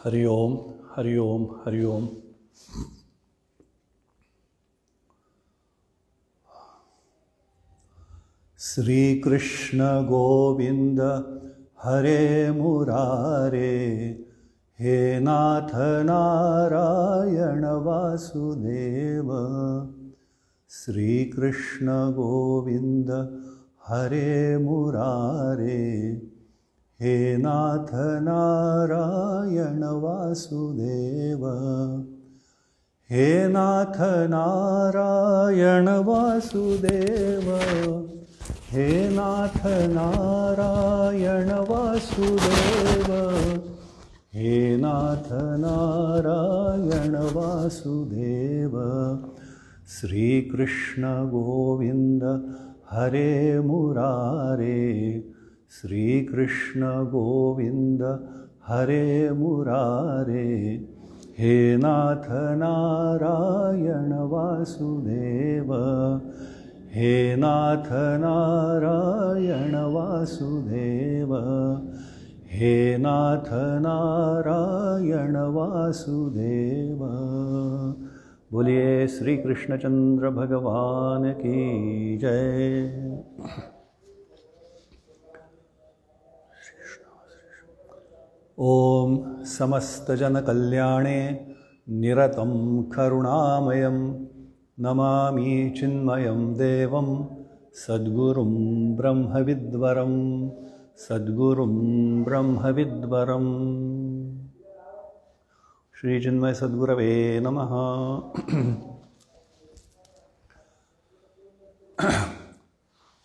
हरि ओम हरि ओम हरि ओम। श्री कृष्ण गोविंद हरे मुरारे, हे नाथ नारायण वासुदेव। श्री कृष्ण गोविंद हरे मुरारे, हे नाथ नारायण वासुदेव। हे नाथ नारायण वासुदेव, हे नाथ नारायण वासुदेव, हे नाथ नारायण वासुदेव। श्री कृष्ण गोविंद हरे मुरारे, श्री कृष्ण गोविंद हरे मुरारे, हे नाथ नारायण वासुदेव, हे नाथ नारायण वासुदेव, हे नाथ नारायण वासुदेव। बोलिए श्री कृष्णचंद्र भगवान की जय। ओम समस्त जन कल्याणे निरतं करुणामयं, नमामि चिन्मयं देवं सद्गुरुं ब्रह्मविद्वरं, सद्गुरुं ब्रह्मविद्वरं। श्री चिन्मय सद्गुरवे नमः।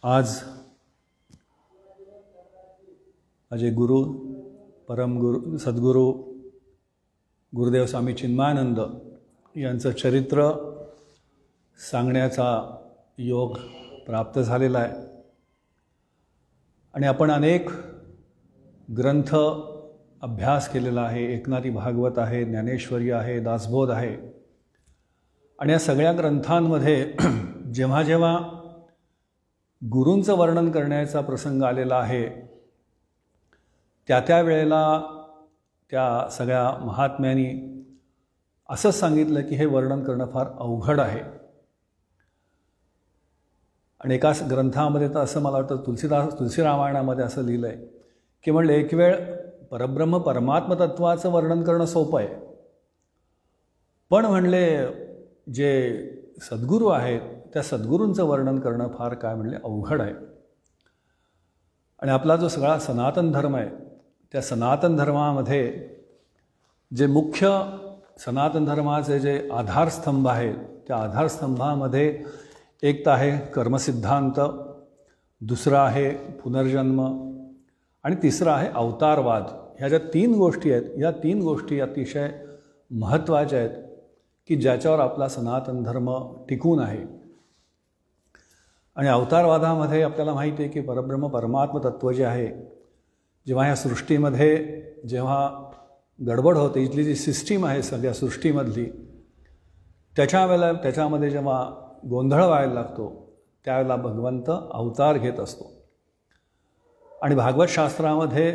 आज माझे गुरु परम गुरु सद्गुरु गुरुदेव स्वामी चिन्मयानंद यांचं चरित्र सांगण्याचा योग प्राप्त झालेला आहे। आणि आपण अनेक ग्रंथ अभ्यास केलेला आहे। एकनाथी भागवत आहे, ज्ञानेश्वरी आहे, दासबोध आहे। आणि या सगळ्या ग्रंथांमध्ये जेव्हा जेव्हा गुरूंचं वर्णन करण्याचा प्रसंग आलेला आहे, त्या वेळेला त्या सगळ्या महात्म्यांनी असं सांगितलं की हे वर्णन करणं फार अवघड आहे। आणि एका ग्रंथामध्ये तर असं मला वाटतं तुलसी रामायणामध्ये असं लिहिलं आहे की म्हणलं एक वेळ परब्रह्म परमात्म तत्वाचं वर्णन करणं सोपं आहे, पण म्हणले जे सद्गुरू आहेत त्या सद्गुरूंचं वर्णन करणं फार काय म्हणले अवघड आहे। आणि आपला जो सगळा सनातन धर्म आहे त्या सनातन धर्मामध्ये जे मुख्य सनातन धर्माचे जे आधारस्तंभ आहेत त्या आधारस्तंभामध्ये एक तर आहे कर्मसिद्धांत, दुसरा आहे पुनर्जन्म आणि तिसरा आहे अवतारवाद। ह्या ज्या तीन गोष्टी आहेत या तीन गोष्टी अतिशय महत्त्वाच्या आहेत की ज्याच्यावर आपला सनातन धर्म टिकून आहे। आणि अवतारवादामध्ये आपल्याला माहिती आहे की परब्रह्म परमात्म तत्त्व जे आहे, जेव्हा ह्या सृष्टीमध्ये जेव्हा गडबड होते, इथली जी सिस्टीम आहे सगळ्या सृष्टीमधली त्याच्यावेळेला त्याच्यामध्ये जेव्हा गोंधळ व्हायला लागतो त्यावेळेला भगवंत अवतार घेत असतो। आणि भागवत शास्त्रामध्ये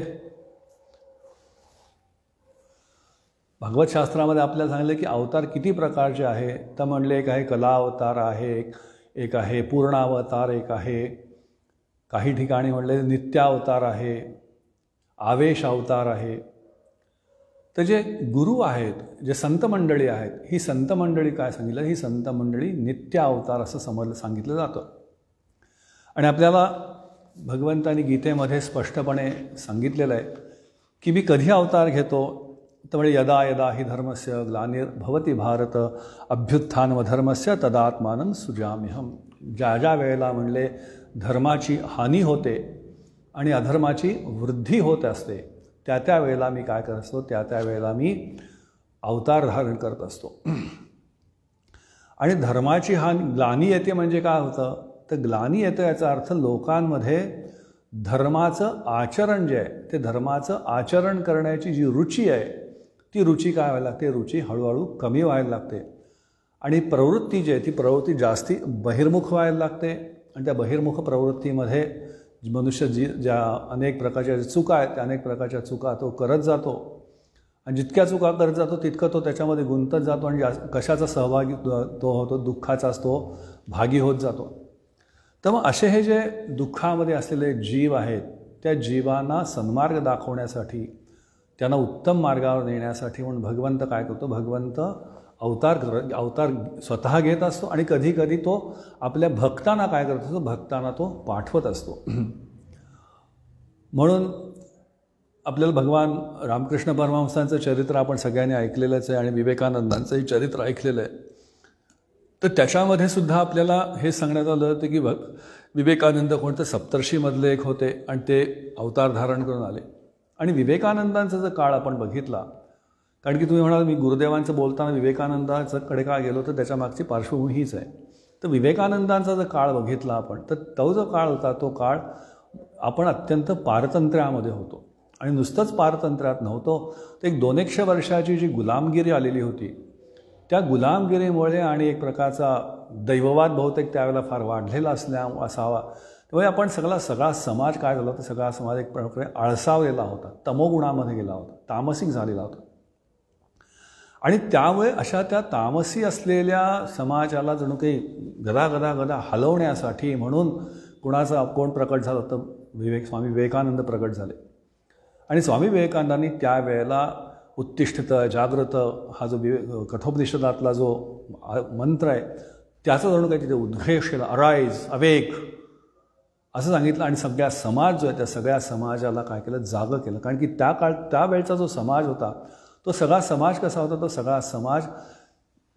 आपल्याला सांगितलं की अवतार किती प्रकारचे आहे, तर म्हणले एक आहे कला अवतार आहे, एक आहे पूर्ण अवतार, एक आहे काही ठिकाणी म्हणले नित्यावतार आहे, आवेश अवतार आहे। तर जे गुरु आहेत, जे संत मंडळी आहेत, ही संत मंडळी काय सांगितलं, ही संत मंडळी नित्य अवतार असं सांगितलं जातं। आणि आपल्याला भगवंतानी गीतेमध्ये स्पष्टपणे सांगितलेलं आहे की मी कधी अवतार घेतो, तर म्हणजे यदा यदा हि धर्मस्य ग्लानिर्भवति भारत अभ्युत्थानमधर्मस्य तदात्मानं सृजाम्यहम्। ज्या ज्या वेळेला म्हणले धर्माची हानी होते आणि अधर्माची वृद्धी होत असते त्या वेळेला मी काय करत असतो, त्या वेळेला मी अवतार धारण करत असतो। आणि धर्माची हानी ग्लानी येते म्हणजे काय होतं, तर ग्लानी येतं याचा अर्थ लोकांमध्ये धर्माचं आचरण जे आहे ते धर्माचं आचरण करण्याची जी रुची आहे ती रुची काय व्हायला लागते, रुची हळूहळू कमी व्हायला लागते। आणि प्रवृत्ती जी आहे ती प्रवृत्ती जास्ती बहिर्मुख व्हायला लागते। आणि त्या बहिर्मुख प्रवृत्तीमध्ये मनुष्य ज्या अनेक प्रकारच्या चुका आहेत त्या अनेक प्रकारच्या चुका तो करत जातो आणि जितक्या चुका करत जातो तितकं तो त्याच्यामध्ये गुंतत जातो आणि कशाचा सहभागी तो होतो, दुःखाचाच तो भागी होत जातो. तर मग असे हे जे दुःखामध्ये असलेले जीव आहेत, त्या जीवांना सन्मार्ग दाखवण्यासाठी, त्यांना उत्तम मार्गावर नेण्यासाठी म्हणून भगवंत काय करतो, भगवंत अवतार स्वतः घेत असतो आणि कधी कधी तो आपल्या भक्तांना काय करत असतो, भक्तांना तो पाठवत असतो. म्हणून आपल्याला भगवान रामकृष्ण परमहंसांचं चरित्र आपण सगळ्यांनी ऐकलेलंच आहे आणि विवेकानंदांचंही चरित्र ऐकलेलं आहे. तर त्याच्यामध्ये सुद्धा आपल्याला हे सांगण्यात आलं होतं की विवेकानंद कोणतं सप्तर्षीमधले एक होते आणि ते अवतार धारण करून आले. आणि विवेकानंदांचा जर काळ आपण बघितला, कारण की तुम्ही म्हणाल मी गुरुदेवांचं बोलताना विवेकानंदाकडे का गेलो, तर त्याच्या मागची पार्श्वभूमी हीच आहे. तर विवेकानंदांचा जर काळ बघितला आपण, तर तो जो काळ होता तो काळ आपण अत्यंत पारतंत्र्यामध्ये होतो. आणि नुसतंच पारतंत्र्यात नव्हतो, तर एक 200 वर्षाची जी गुलामगिरी आलेली होती, त्या गुलामगिरीमुळे आणि एक प्रकारचा दैववाद बहुतेक त्यावेळेला फार वाढलेला असावा. त्यामुळे आपण सगळा समाज काय झाला, तर सगळा समाज एक प्रकारे आळसावलेला होता, तमोगुणामध्ये गेला होता, तामसिक झालेला होता. आणि त्यामुळे अशा त्या तामसी असलेल्या समाजाला जणू काही गदा हलवण्यासाठी म्हणून कोण प्रकट झालं, तर स्वामी विवेकानंद प्रकट झाले. आणि स्वामी विवेकानंदांनी त्यावेळेला उत्तिष्ठत जागृत हा जो कठोपनिषदातला जो मंत्र आहे त्याचा जणू काही तिथे उद्घोष केला, अराईज, अवेक असं सांगितलं. आणि सगळ्या समाज जो आहे त्या सगळ्या समाजाला काय केलं, जागं केलं. कारण की त्यावेळचा जो समाज होता तो सगळा समाज कसा होता, तो सगळा समाज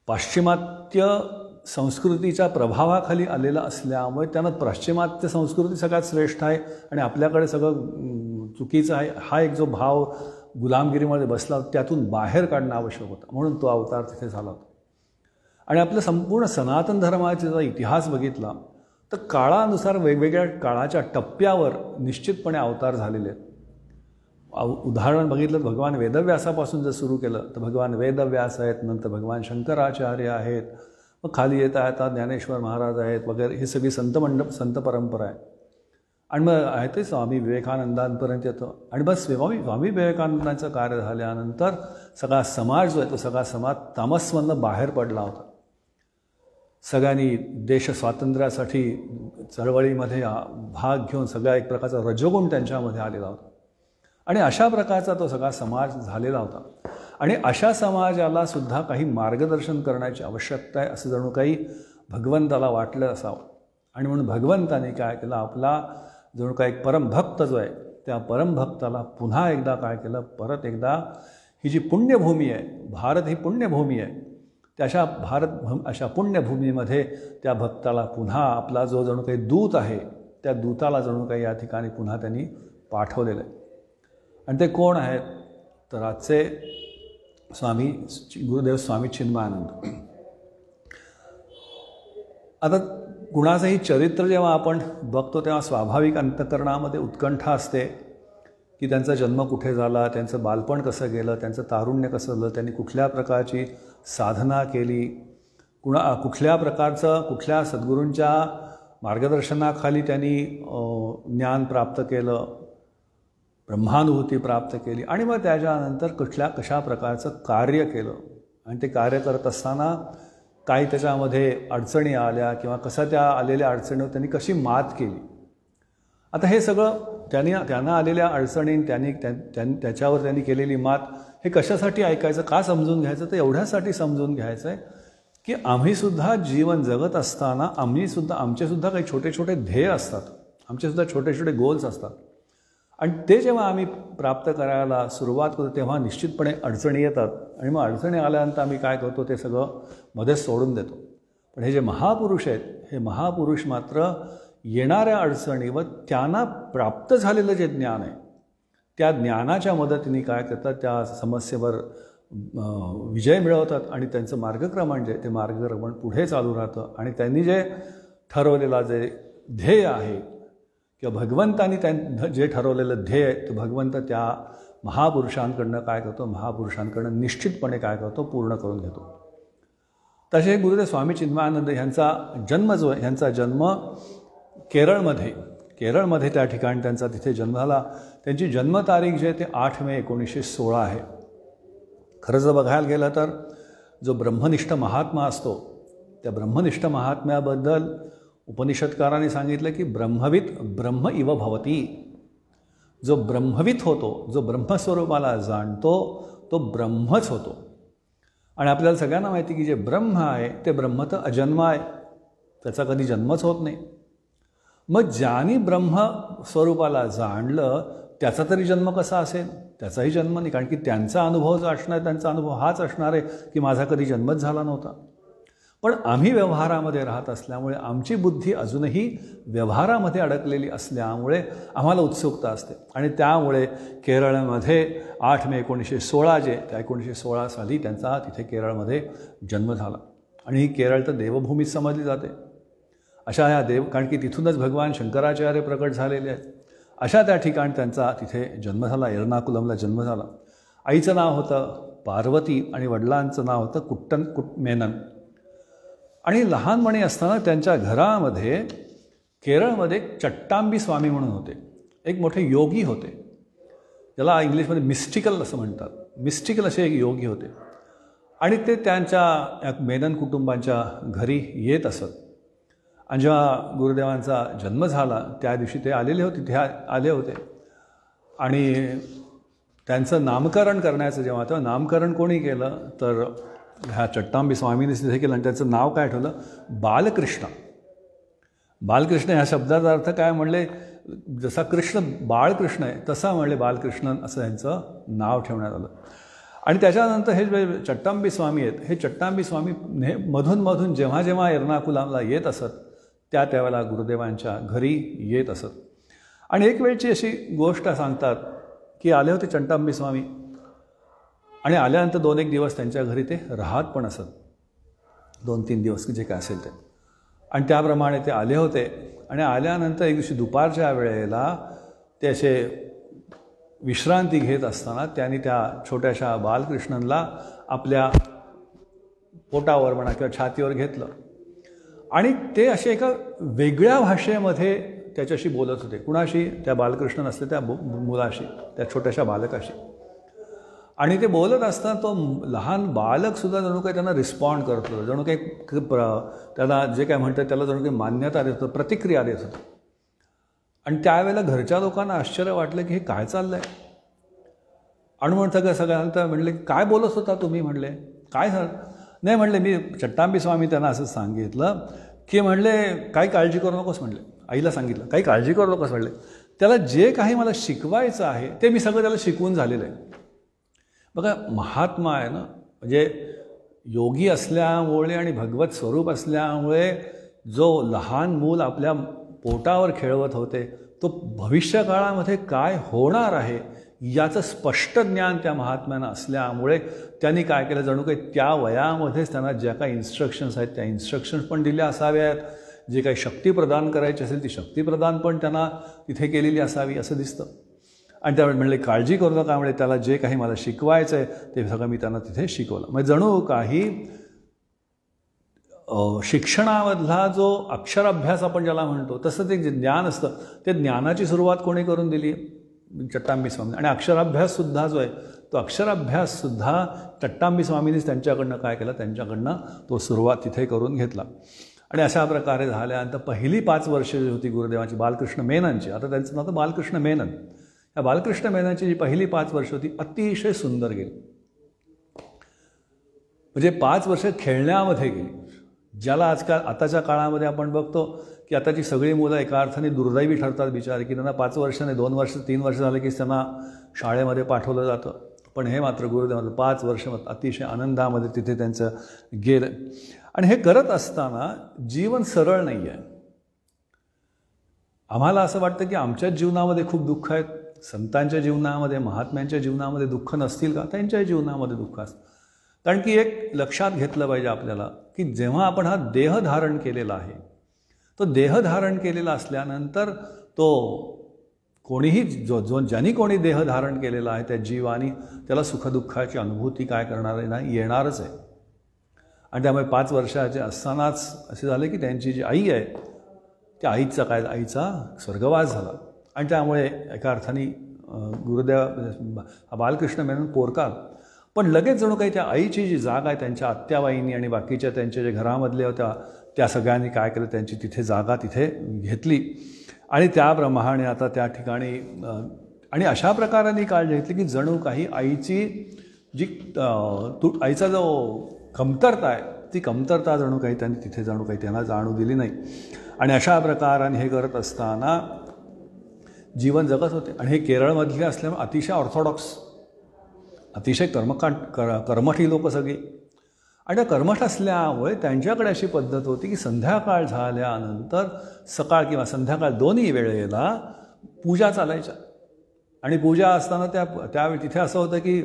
पाश्चिमात्य संस्कृतीच्या प्रभावाखाली आलेला असल्यामुळे त्यानं पाश्चिमात्य संस्कृती सगळ्यात श्रेष्ठ आहे आणि आपल्याकडे सगळं चुकीचं आहे, हा एक जो भाव गुलामगिरीमध्ये बसला त्यातून बाहेर काढणं आवश्यक होतं. म्हणून तो अवतार तिथे झाला होता. आणि आपलं संपूर्ण सनातन धर्माचा जर इतिहास बघितला तर काळानुसार वेगवेगळ्या काळाच्या टप्प्यावर निश्चितपणे अवतार झालेले आहेत. उदाहरण बघितलं तर भगवान वेदव्यासापासून जर सुरू केलं तर भगवान वेदव्यास आहेत, नंतर भगवान शंकराचार्य आहेत, मग खाली येता येतात ज्ञानेश्वर महाराज आहेत वगैरे, ही सगळी संत परंपरा आहे. आणि मग आहे ते स्वामी विवेकानंदांपर्यंत येतं. आणि बस स्वामी विवेकानंदांचं कार्य झाल्यानंतर सगळा समाज जो आहे तो सगळा समाज तामसमधनं बाहेर पडला होता. सगळ्यांनी देश स्वातंत्र्यासाठी चळवळीमध्ये भाग घेऊन सगळा एक प्रकारचा रजोगुण त्यांच्यामध्ये आलेला होता. आणि अशा प्रकारचा तो सगळा समाज झालेला होता. आणि अशा समाजाला सुद्धा काही मार्गदर्शन करण्याची आवश्यकता आहे असं जणू काही भगवंताला वाटलं असावं. आणि म्हणून भगवंताने काय केलं, आपला जणू काही एक परमभक्त जो आहे त्या परमभक्ताला पुन्हा एकदा काय केलं, परत एकदा ही जी पुण्यभूमी आहे, भारत ही पुण्यभूमी आहे, त्याच्या अशा पुण्यभूमीमध्ये त्या भक्ताला पुन्हा आपला जो जणू काही दूत आहे त्या दूताला जणू काही या ठिकाणी पुन्हा त्यांनी पाठवलेलं आहे. आणि ते कोण आहेत, तर आजचे गुरुदेव स्वामी चिन्मयानंद. आता कुणाचंही चरित्र जेव्हा आपण बघतो तेव्हा स्वाभाविक अंतःकरणामध्ये उत्कंठा असते की त्यांचा जन्म कुठे झाला, त्यांचं बालपण कसं गेलं, त्यांचं तारुण्य कसं झालं, त्यांनी कुठल्या प्रकारची साधना केली, कुठल्या सद्गुरूंच्या मार्गदर्शनाखाली त्यांनी ज्ञान प्राप्त केलं, ब्रह्मानुभूती प्राप्त केली, आणि मग त्याच्यानंतर कशा प्रकारचं कार्य केलं आणि ते कार्य करत असताना काही त्याच्यामध्ये अडचणी आल्या किंवा त्या आलेल्या अडचणीवर त्यांनी कशी मात केली. आता हे सगळं त्यांना आलेल्या अडचणी त्याच्यावर त्यांनी केलेली मात हे कशासाठी ऐकायचं, का समजून घ्यायचं, तर एवढ्यासाठी समजून घ्यायचं आहे की आम्हीसुद्धा जीवन जगत असताना आमचेसुद्धा काही छोटे छोटे ध्येय असतात, आमचेसुद्धा छोटे छोटे गोल्स असतात. आणि ते जेव्हा आम्ही प्राप्त करायला सुरुवात करतो तेव्हा निश्चितपणे अडचणी येतात आणि मग अडचणी आल्यानंतर आम्ही काय करतो, ते सगळं मध्येच सोडून देतो. पण हे जे महापुरुष आहेत, हे महापुरुष मात्र येणाऱ्या अडचणीवर त्यांना प्राप्त झालेलं जे ज्ञान आहे त्या ज्ञानाच्या मदतीने काय करतात, त्या समस्येवर विजय मिळवतात आणि त्यांचं मार्गक्रमण ते मार्गक्रमण पुढे चालू राहतं. आणि त्यांनी जे ठरवलेला जे ध्येय आहे किंवा भगवंतानी जे ठरवलेलं ध्येय आहे ते भगवंत त्या महापुरुषांकडनं काय करतो, महापुरुषांकडनं निश्चितपणे काय करतो, पूर्ण करून घेतो. तसे गुरुदेव स्वामी चिन्मयानंद ह्यांचा जन्म जो आहे, ह्यांचा जन्म केरळमध्ये त्या ठिकाणी त्यांचा तिथे जन्म झाला. त्यांची जन्मतारीख जी आहे ते 8 मे 1916 आहे. खरं जर बघायला गेलं तर जो ब्रह्मनिष्ठ महात्मा असतो त्या ब्रह्मनिष्ठ महात्म्याबद्दल उपनिषदकारांनी सांगितलं की ब्रह्मवित ब्रह्म इव भवती. जो ब्रह्मवित होतो, जो ब्रह्मस्वरूपाला जाणतो तो ब्रह्मच होतो. आणि आपल्याला सगळ्यांना माहिती की जे ब्रह्म आहे ते ब्रह्म तर अजन्म आहे, त्याचा कधी जन्मच होत नाही. मग ज्यानी ब्रह्मस्वरूपाला जाणलं त्याचा तरी जन्म कसा असेल? त्याचाही जन्म नाही, कारण की त्यांचा अनुभव जो असणार त्यांचा अनुभव हाच असणार आहे की माझा कधी जन्मच झाला नव्हता. पण आम्ही व्यवहारामध्ये राहत असल्यामुळे आमची बुद्धी अजूनही व्यवहारामध्ये अडकलेली असल्यामुळे आम्हाला उत्सुकता असते. आणि त्यामुळे केरळमध्ये 8 मे 1916 त्या 1916 साली त्यांचा तिथे केरळमध्ये जन्म झाला. आणि ही केरळ तर देवभूमीच समजली जाते. अशा ह्या कारण की तिथूनच भगवान शंकराचार्य प्रकट झालेले आहेत. अशा त्या ठिकाणी त्यांचा तिथे जन्म झाला, एर्नाकुलमला जन्म झाला. आईचं नाव होतं पार्वती आणि वडिलांचं नाव होतं मेनन. आणि लहानपणी असताना त्यांच्या घरामध्ये केरळमध्ये एक चट्टांबी स्वामी म्हणून होते, एक मोठे योगी होते, ज्याला इंग्लिशमध्ये मिस्टिकल असं म्हणतात. मिस्टिकल असे एक योगी होते. आणि ते त्यांच्या मेनन कुटुंबांच्या घरी येत असत. आणि जेव्हा गुरुदेवांचा जन्म झाला त्या दिवशी ते आलेले होते. आणि त्यांचं नामकरण करण्याचं तेव्हा नामकरण कोणी केलं तर ह्या चट्टांबी स्वामींनीच तिथे केलं. आणि त्याचं नाव काय ठेवलं? बालकृष्ण. बालकृष्ण ह्या शब्दाचा अर्थ काय म्हणले? जसा कृष्ण बाळकृष्ण आहे तसा म्हणले बालकृष्णन असं यांचं नाव ठेवण्यात आलं. आणि त्याच्यानंतर हे जे चट्टांबी स्वामी आहेत, हे चट्टांबी स्वामी मधून जेव्हा जेव्हा एर्नाकुलमला येत असत त्यावेळेला गुरुदेवांच्या घरी येत असत. आणि एक वेळची अशी गोष्ट सांगतात की आले होते चट्टांबी स्वामी आणि आल्यानंतर 2-1 दिवस त्यांच्या घरी ते राहत पण असत, 2-3 दिवस जे काय असेल ते. आणि त्याप्रमाणे ते आले होते. आणि आल्यानंतर एक दिवशी दुपारच्या वेळेला ते असे विश्रांती घेत असताना त्यांनी त्या छोट्याशा बालकृष्णनला आपल्या पोटावर म्हणा किंवा छातीवर घेतलं. आणि ते असे एका वेगळ्या भाषेमध्ये त्याच्याशी बोलत होते. कुणाशी? त्या बालकृष्णन असले त्या मुलाशी, त्या छोट्याशा बालकाशी. आणि ते बोलत असताना तो लहान बालकसुद्धा जणू काही त्यांना रिस्पॉन्ड करत होतं, जणू काही त्याला जे काय म्हणतात त्याला जणू काही मान्यता देत होतं, प्रतिक्रिया देत होतं. आणि त्यावेळेला घरच्या लोकांना आश्चर्य वाटलं की हे काय चाललं आहे. आणि म्हणतं सगळ्यांना म्हणले काय बोलत होता तुम्ही? म्हणले काय झालं? नाही म्हणले मी चट्टांबी स्वामी त्यांना असं सांगितलं की म्हणले काही काळजी करू नकोस. म्हणले आईला सांगितलं काही काळजी करू नकोस. म्हणले त्याला जे काही मला शिकवायचं आहे ते मी सगळं त्याला शिकवून झालेलं आहे. बघा महात्मा आहे ना, म्हणजे योगी असल्यामुळे आणि भगवत स्वरूप असल्यामुळे जो लहान मूल आपल्या पोटावर खेळवत होते तो भविष्यकाळामध्ये काय होणार आहे याचं स्पष्ट ज्ञान त्या महात्म्यांना असल्यामुळे त्यांनी काय केलं, जणू काही त्या वयामध्येच त्यांना ज्या काही इन्स्ट्रक्शन्स आहेत त्या इन्स्ट्रक्शन्स पण दिल्या असाव्यात, जे काही शक्ती प्रदान करायची असेल ती शक्ती प्रदान पण त्यांना तिथे केलेली असावी असं दिसतं. आणि त्यावेळी म्हणले काळजी करू नका, म्हणजे त्याला जे काही मला शिकवायचं आहे ते सगळं मी त्यांना तिथे शिकवलं. म्हणजे जणू काही शिक्षणामधला जो अक्षराभ्यास आपण ज्याला म्हणतो तसं ते जे ज्ञान असतं ते ज्ञानाची सुरुवात कोणी करून दिली? चट्टांबी स्वामी. आणि अक्षराभ्याससुद्धा जो आहे तो अक्षराभ्याससुद्धा चट्टांबी स्वामींनीच त्यांच्याकडनं काय केलं, त्यांच्याकडनं तो सुरुवात तिथे करून घेतला. आणि अशा प्रकारे झाल्यानंतर पहिली 5 वर्षे जी होती गुरुदेवांची बालकृष्ण मेननची, आता त्यांचं नाव होतं बालकृष्ण मेनन, या बालकृष्ण मेननची जी पहिली 5 वर्ष होती अतिशय सुंदर गेली. म्हणजे 5 वर्ष खेळण्यामध्ये गेली, ज्याला आताच्या काळामध्ये आपण बघतो की आताची सगळी मुलं एका अर्थाने दुर्दैवी ठरतात बिचारे, की त्यांना 5 वर्षाने 2 वर्ष 3 वर्ष झाले की त्यांना शाळेमध्ये पाठवलं जातं. पण हे मात्र गुरुदेवांचं 5 वर्ष अतिशय आनंदामध्ये तिथे त्यांचं गेलं. आणि हे करत असताना जीवन सरळ नाही आहे. आम्हाला असं वाटतं की आमच्याच जीवनामध्ये खूप दुःख आहेत, संतांच्या जीवनामध्ये महात्म्यांच्या जीवनामध्ये दुःख नसतील का? त्यांच्याही जीवनामध्ये दुःख असतं. कारण की एक लक्षात घेतलं पाहिजे आपल्याला की जेव्हा आपण हा देह धारण केलेला आहे, तो देह धारण केलेला असल्यानंतर तो कोणीही ज्यांनी कोणी देह धारण केलेला आहे त्या जीवानी त्याला सुखदुःखाची अनुभूती काय करणार नाही, येणारच आहे. आणि त्यामुळे 5 वर्षाचे असतानाच असे झाले की त्यांची जी आई आहे त्या आईचा स्वर्गवास झाला. आणि त्यामुळे एका अर्थाने गुरुदेव बालकृष्ण मेनन पण लगेच जणू काही त्या आईची जी जागा आहे त्यांच्या आत्याबाईंनी आणि बाकीच्या त्यांच्या जे घरामधल्या होत्या त्या सगळ्यांनी काय केलं, त्यांची तिथे जागा तिथे घेतली आणि त्याप्रमाणे आता त्या ठिकाणी आणि अशा प्रकाराने काळजी घेतली की जणू काही आईची जी आईचा जो कमतरता आहे ती कमतरता जणू काही त्यांनी तिथे जणू काही त्यांना जाणू दिली नाही. आणि अशा प्रकाराने हे करत असताना जीवन जगत होते. आणि हे केरळमधले असल्यामुळे अतिशय ऑर्थोडॉक्स, अतिशय कर्मठी लोक सगळी. आणि त्या कर्मठ असल्यामुळे त्यांच्याकडे अशी पद्धत होती की संध्याकाळ झाल्यानंतर सकाळ किंवा संध्याकाळ दोन्ही वेळेला पूजा चालायच्या. आणि पूजा असताना त्यावेळी तिथे असं होतं की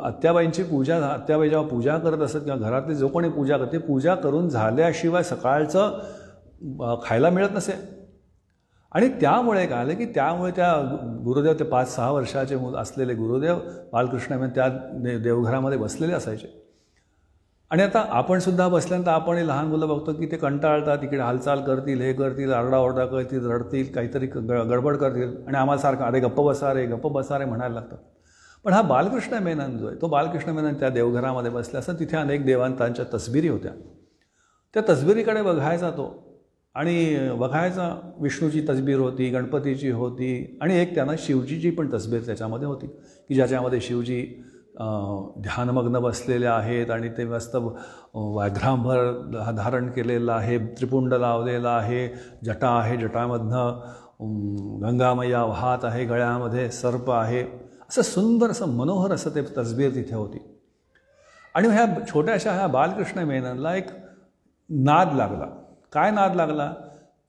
आत्याबाईंची पूजा, आत्याबाई जेव्हा पूजा करत असत किंवा घरातले जो कोणी पूजा करते, पूजा करून झाल्याशिवाय सकाळचं खायला मिळत नसे. आणि त्यामुळे काय आलं की त्यामुळे त्या गुरुदेव ते 5-6 वर्षाचे असलेले गुरुदेव बालकृष्ण त्या देवघरामध्ये बसलेले असायचे. आणि आता आपण सुद्धा बसल्यानंतर आपण लहान मुलं बघतो की ते कंटाळतात, तिकडे हालचाल करतील, हे करतील, आरडाओरडा करतील, रडतील, काहीतरी गडबड करतील आणि आम्हाला सारखं अरे गप्प बसा रे म्हणायला लागतं. पण हा बालकृष्ण मेनन जो आहे तो बालकृष्ण मेनन त्या देवघरामध्ये बसला असता. तिथे अनेक देवांतांच्या तसबिरी होत्या. त्या तसबिरीकडे बघायचा तो आणि बघायचा. विष्णूची तसबीर होती, गणपतीची होती आणि एक त्यांना शिवजीची पण तसबीर त्याच्यामध्ये होती की ज्याच्यामध्ये शिवजी ध्यानमग्न बसलेले आहेत आणि ते मस्त व्याघ्रांभर धारण केलेलं आहे, त्रिपुंड लावलेला आहे, जटा आहे, जटामधनं गंगामय्या वाहत आहे, गळ्यामध्ये सर्प आहे, असं सुंदर असं मनोहर असं ते तसबीर तिथे होती. आणि ह्या छोट्याशा ह्या बालकृष्ण मेननला एक नाद लागला. काय नाद लागला?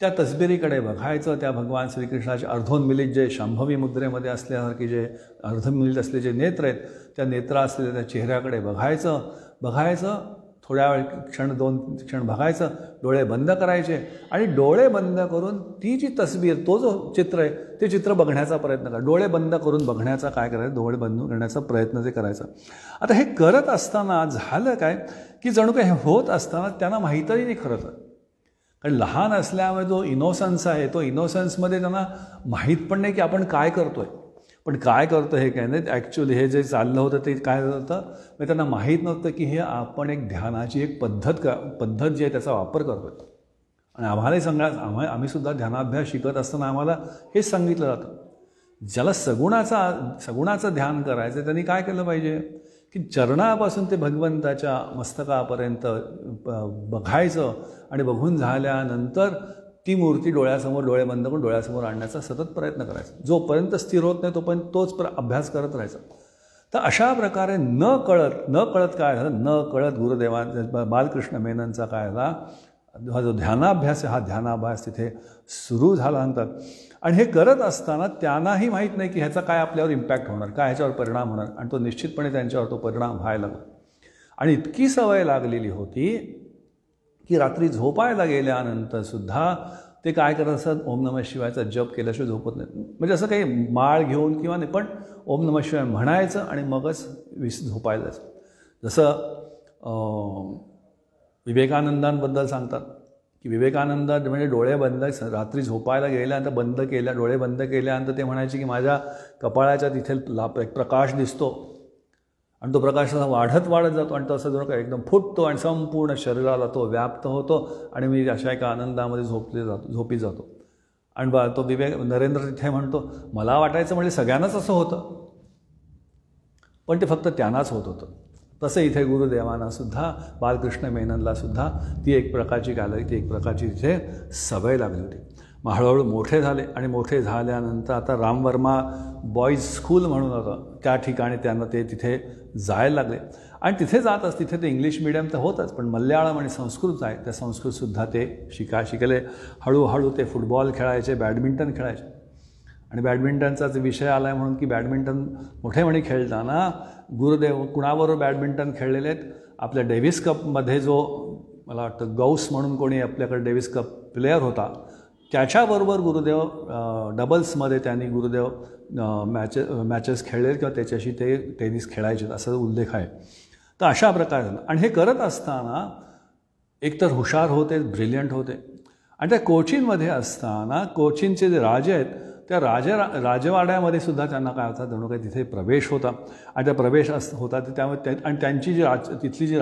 त्या तसबिरीकडे बघायचं. त्या भगवान श्रीकृष्णाचे अर्धोन्मिलित जे शांभवी मुद्रेमध्ये असल्यासारखे जे अर्धोन्मिलित असले जे नेत्र आहेत त्या नेत्र असलेल्या त्या चेहऱ्याकडे बघायचं थोड्या वेळ दोन क्षण बघायचं, डोळे बंद करायचे आणि डोळे बंद करून ती जी तसबीर, तो जो चित्र आहे ते चित्र बघण्याचा प्रयत्न करा. डोळे बंद करून बघण्याचा काय करायचं, डोळे बंद करण्याचा प्रयत्न ते करायचा. आता हे करत असताना झालं काय की जणू काही होत असताना त्यांना माहीतही नाही खरं तर. कारण लहान असल्यामुळे जो इनोसन्स आहे तो इनोसन्समध्ये त्यांना माहीत पण नाही की आपण काय करतो आहे. पण काय करतो हे काय नाही, ॲक्च्युली हे जे चाललं होतं ते काय होतं म्हणजे त्यांना माहीत नव्हतं की हे आपण एक ध्यानाची एक पद्धत जी आहे त्याचा वापर करतो आहे. आणि आम्हालाही आम्ही सुद्धा ध्यानाभ्यास शिकत असताना आम्हाला हेच सांगितलं जातं. ज्याला सगुणाचं ध्यान करायचं त्यांनी काय केलं पाहिजे की चरणापासून ते भगवंताच्या मस्तकापर्यंत बघायचं आणि बघून झाल्यानंतर ती मूर्ती डोळ्यासमोर, डोळे बंद करून डोळ्यासमोर आणण्याचा सतत प्रयत्न करायचा. जोपर्यंत स्थिर होत नाही तोपर्यंत तोच अभ्यास करत राहायचा. तर अशा प्रकारे न कळत काय झालं, न कळत बालकृष्ण मेननचा काय झाला, हा जो ध्यानाभ्यास आहे हा ध्यानाभ्यास तिथे सुरू झाला नंतर. आणि हे करत असताना त्यांनाही माहीत नाही की ह्याचा काय आपल्यावर इम्पॅक्ट होणार, काय ह्याच्यावर परिणाम होणार. आणि तो निश्चितपणे त्यांच्यावर तो परिणाम व्हायला लागला. आणि इतकी सवय लागलेली होती की रात्री झोपायला गेल्यानंतरसुद्धा ते काय करत असतात, ओम नमः शिवायचा जप केल्याशिवाय झोपत नाहीत. म्हणजे असं काही माळ घेऊन किंवा नाही, पण ओम नमः शिवाय म्हणायचं आणि मगच झोपायला जायचं. जसं विवेकानंदांबद्दल सांगतात की विवेकानंद म्हणजे डोळे बंद रात्री झोपायला गेल्यानंतर डोळे बंद केल्यानंतर ते म्हणायचे की माझ्या कपाळाच्या तिथे एक प्रकाश दिसतो आणि तो प्रकाश असा वाढत जातो आणि तो असं जणू काय एकदम फुटतो आणि संपूर्ण शरीराला तो व्याप्त होतो आणि मी अशा एका आनंदामध्ये झोपी जातो. आणि तो नरेंद्र तिथे म्हणतो मला वाटायचं म्हणजे सगळ्यांनाच असं होतं, पण ते फक्त त्यांनाच होत होतं. तसं इथे गुरुदेवांनासुद्धा बालकृष्ण मेननलासुद्धा ती एक प्रकारची तिथे सवय लागली होती. मग हळूहळू मोठे झाले आणि मोठे झाल्यानंतर आता रामवर्मा बॉईज स्कूल म्हणून होतं त्या ठिकाणी त्यांना ते तिथे जायला लागले. आणि तिथे तिथे ते इंग्लिश मिडियम तर होतच, पण मल्याळम आणि संस्कृत आहे त्या संस्कृतसुद्धा ते शिकले. हळूहळू ते फुटबॉल खेळायचे, बॅडमिंटन खेळायचे. आणि बॅडमिंटनचाच विषय आला आहे म्हणून की बॅडमिंटन मोठेपणी खेळताना गुरुदेव कुणाबरोबर बॅडमिंटन खेळलेले आहेत. आपल्या डेव्हिस कपमध्ये जो मला वाटतं गौस म्हणून कोणी आपल्याकडे डेव्हिस कप प्लेयर होता त्याच्याबरोबर गुरुदेव डबल्समध्ये त्यांनी गुरुदेव मॅचेस खेळले किंवा त्याच्याशी ते टेनिस खेळायचे असा उल्लेख आहे. तर अशा प्रकारे झालं. आणि हे करत असताना एकतर हुशार होते, ब्रिलियंट होते. आणि त्या कोचीनमध्ये असताना कोचीनचे जे राजे आहेत त्या राजवाड्यामध्ये सुद्धा त्यांना काय होता, जणू काही तिथे प्रवेश होता आणि त्या प्रवेश होता त्यामुळे आणि त्यांची जी तिथली जी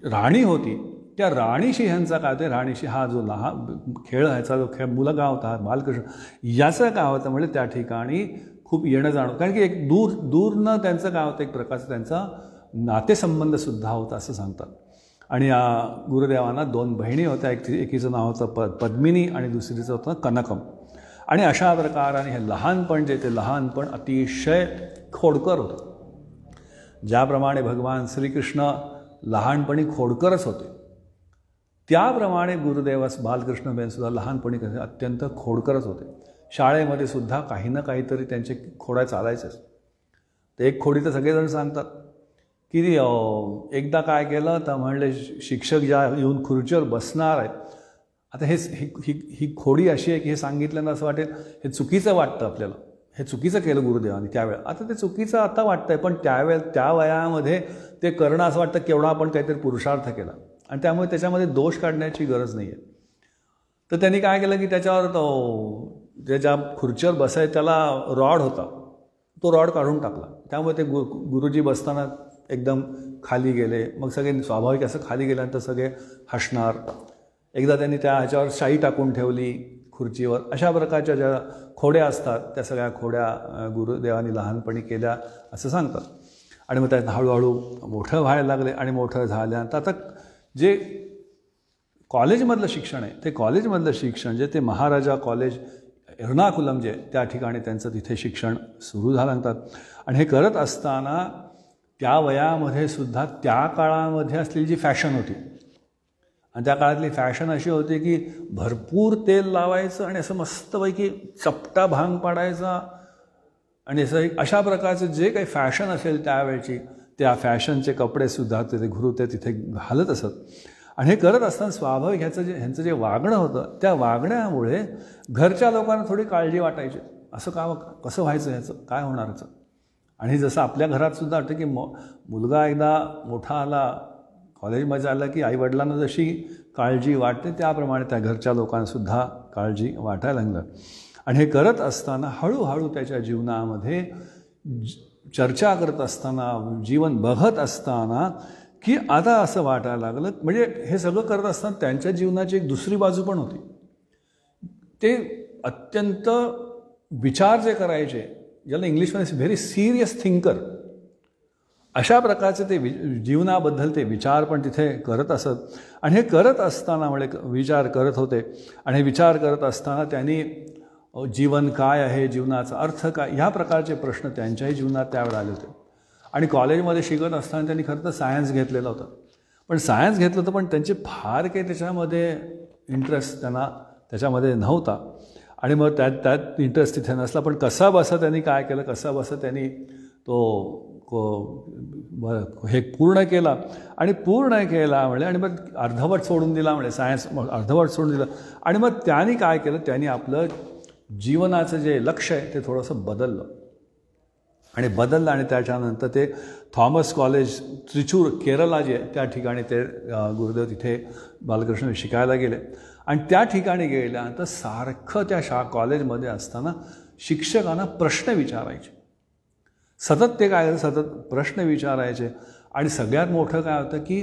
राणी होती त्या राणीशी ह्यांचा काय होतं, राणीशी हा जो लहान खेळ ह्याचा जो खेळ मुलगा होता बालकृष्ण याचं काय होतं म्हणजे त्या ठिकाणी खूप येणं जाणं, कारण की एक दूरनं त्यांचं काय होतं एक प्रकारचं त्यांचा नातेसंबंधसुद्धा होता असं सांगतात. आणि या गुरुदेवांना 2 बहिणी होत्या, एकीचं नाव होतं पद्मिनी आणि दुसरीचं होतं कनकम. आणि अशा प्रकाराने हे लहानपण जे ते लहानपण अतिशय खोडकर होतं. ज्याप्रमाणे भगवान श्रीकृष्ण लहानपणी खोडकरच होते त्याप्रमाणे गुरुदेवास बालकृष्णबेनसुद्धा लहानपणी अत्यंत खोडकरच होते. शाळेमध्ये सुद्धा काही ना काहीतरी त्यांचे खोड्या चालायचेच. ते एक खोडी तर सगळेजण सांगतात की एकदा काय केलं तर म्हणले शिक्षक ज्या येऊन खुर्चीवर बसणार आहेत, आता ही खोडी अशी आहे की हे सांगितल्यानं असं वाटेल हे चुकीचं वाटतं आपल्याला, हे चुकीचं केलं गुरुदेवांनी त्यावेळेला. आता ते चुकीचं आता वाटतंय पण त्या वयामध्ये ते करणं असं वाटतं केवढा आपण काहीतरी पुरुषार्थ केला आणि त्यामुळे त्याच्यामध्ये दोष काढण्याची गरज नाही आहे. तर त्यांनी काय केलं की त्याच्यावर ते ज्या खुर्चीवर बसायचं त्याला रॉड होता, तो रॉड काढून टाकला. त्यामुळे ते गुरुजी बसताना एकदम खाली गेले. मग सगळे स्वाभाविक असं खाली गेल्यानंतर सगळे हसणार. एकदा त्यांनी त्या ह्याच्यावर शाई टाकून ठेवली खुर्चीवर. अशा प्रकारच्या ज्या खोड्या असतात त्या सगळ्या खोड्या गुरुदेवांनी लहानपणी केल्या असं सांगतात. आणि मग त्यात हळूहळू मोठं व्हायला लागले आणि मोठं झाल्यानंतर आता जे कॉलेजमधलं शिक्षण आहे ते कॉलेजमधलं शिक्षण जे ते महाराजा कॉलेज एर्नाकुलम जे त्या ठिकाणी त्यांचं तिथे शिक्षण सुरू झालं म्हणतात. आणि हे करत असताना त्या वयामध्ये सुद्धा त्या काळामध्ये असलेली जी फॅशन होती आणि त्या काळातली फॅशन अशी होती की भरपूर तेल लावायचं आणि असं मस्तपैकी चपटा भांग पाडायचा आणि असं अशा प्रकारचं जे काही फॅशन असेल त्यावेळची त्या फॅशनचे कपडेसुद्धा ते गुरु ते तिथे घालत असत. आणि हे करत असताना स्वाभाविक ह्यांचं जे वागणं होतं त्या वागण्यामुळे घरच्या लोकांना थोडी काळजी वाटायची, असं कसं व्हायचं ह्याचं काय होणार ह्याचं. आणि जसं आपल्या घरातसुद्धा वाटतं की मुलगा एकदा मोठा आला कॉलेजमध्ये आला की आईवडिलांना जशी काळजी वाटते त्याप्रमाणे त्या घरच्या लोकांनासुद्धा काळजी वाटायला लागलं. आणि हे करत असताना हळूहळू त्याच्या जीवनामध्ये चर्चा करत असताना जीवन बघत असताना की आता असं वाटायला लागलं, म्हणजे हे सगळं करत असताना त्यांच्या जीवनाची एक दुसरी बाजू पण होती. ते अत्यंत विचार जे करायचे ज्याला इंग्लिशमध्ये व्हेरी सिरियस थिंकर अशा प्रकारचे ते जीवनाबद्दल ते विचार पण तिथे करत असत. आणि हे करत असताना म्हणजे विचार करत होते आणि हे विचार करत असताना त्यांनी जीवन काय आहे, जीवनाचा अर्थ काय, ह्या प्रकारचे प्रश्न त्यांच्याही जीवनात त्यावेळेला आले होते. आणि कॉलेजमध्ये शिकत असताना त्यांनी खरं तर सायन्स घेतलेलं होतं. पण सायन्स घेतलं होतं पण त्यांचे फार काही त्याच्यामध्ये इंटरेस्ट त्यांना त्याच्यामध्ये नव्हता. आणि मग त्यात इंटरेस्ट तिथे नसला. पण कसा बसा त्यांनी काय केलं, कसा बसा त्यांनी तो हे पूर्ण केला. आणि पूर्ण केला म्हणजे आणि मग अर्धवट सोडून दिला म्हणजे सायन्स अर्धवट सोडून दिलं. आणि मग त्यांनी काय केलं, त्यांनी आपलं जीवनाचं जे लक्ष आहे ते थोडंसं बदललं आणि त्याच्यानंतर ते थॉमस कॉलेज त्रिचूर केरला जे त्या ठिकाणी ते गुरुदेव तिथे बालकृष्ण शिकायला गेले. आणि त्या ठिकाणी गेल्यानंतर सारखं त्या कॉलेजमध्ये असताना शिक्षकांना प्रश्न विचारायचे. सतत ते काय सतत प्रश्न विचारायचे. आणि सगळ्यात मोठं काय होतं की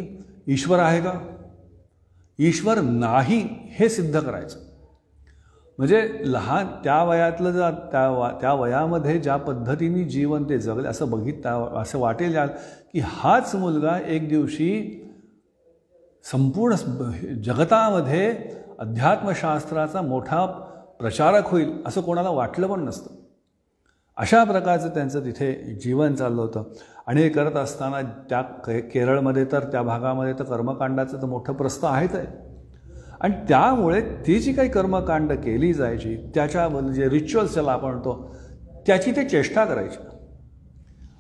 ईश्वर आहे का, ईश्वर नाही हे सिद्ध करायचं. म्हणजे लहान त्या वयातलं त्या वयामध्ये ज्या पद्धतीने जीवन ते जगले असं असं वाटेल की हाच मुलगा एक दिवशी संपूर्ण जगतामध्ये अध्यात्मशास्त्राचा मोठा प्रचारक होईल असं कोणाला वाटलं पण नसतं. अशा प्रकारचं त्यांचं तिथे जीवन चाललं होतं. आणि हे करत असताना त्या केरळमध्ये तर त्या भागामध्ये तर कर्मकांडाचं तर मोठं प्रस्थ आहेच आहे. आणि त्यामुळे ती जी काही कर्मकांड केली जायची त्याच्याबद्दल जे रिच्युअल्स ज्याला आपण म्हणतो त्याची ते चेष्टा करायची.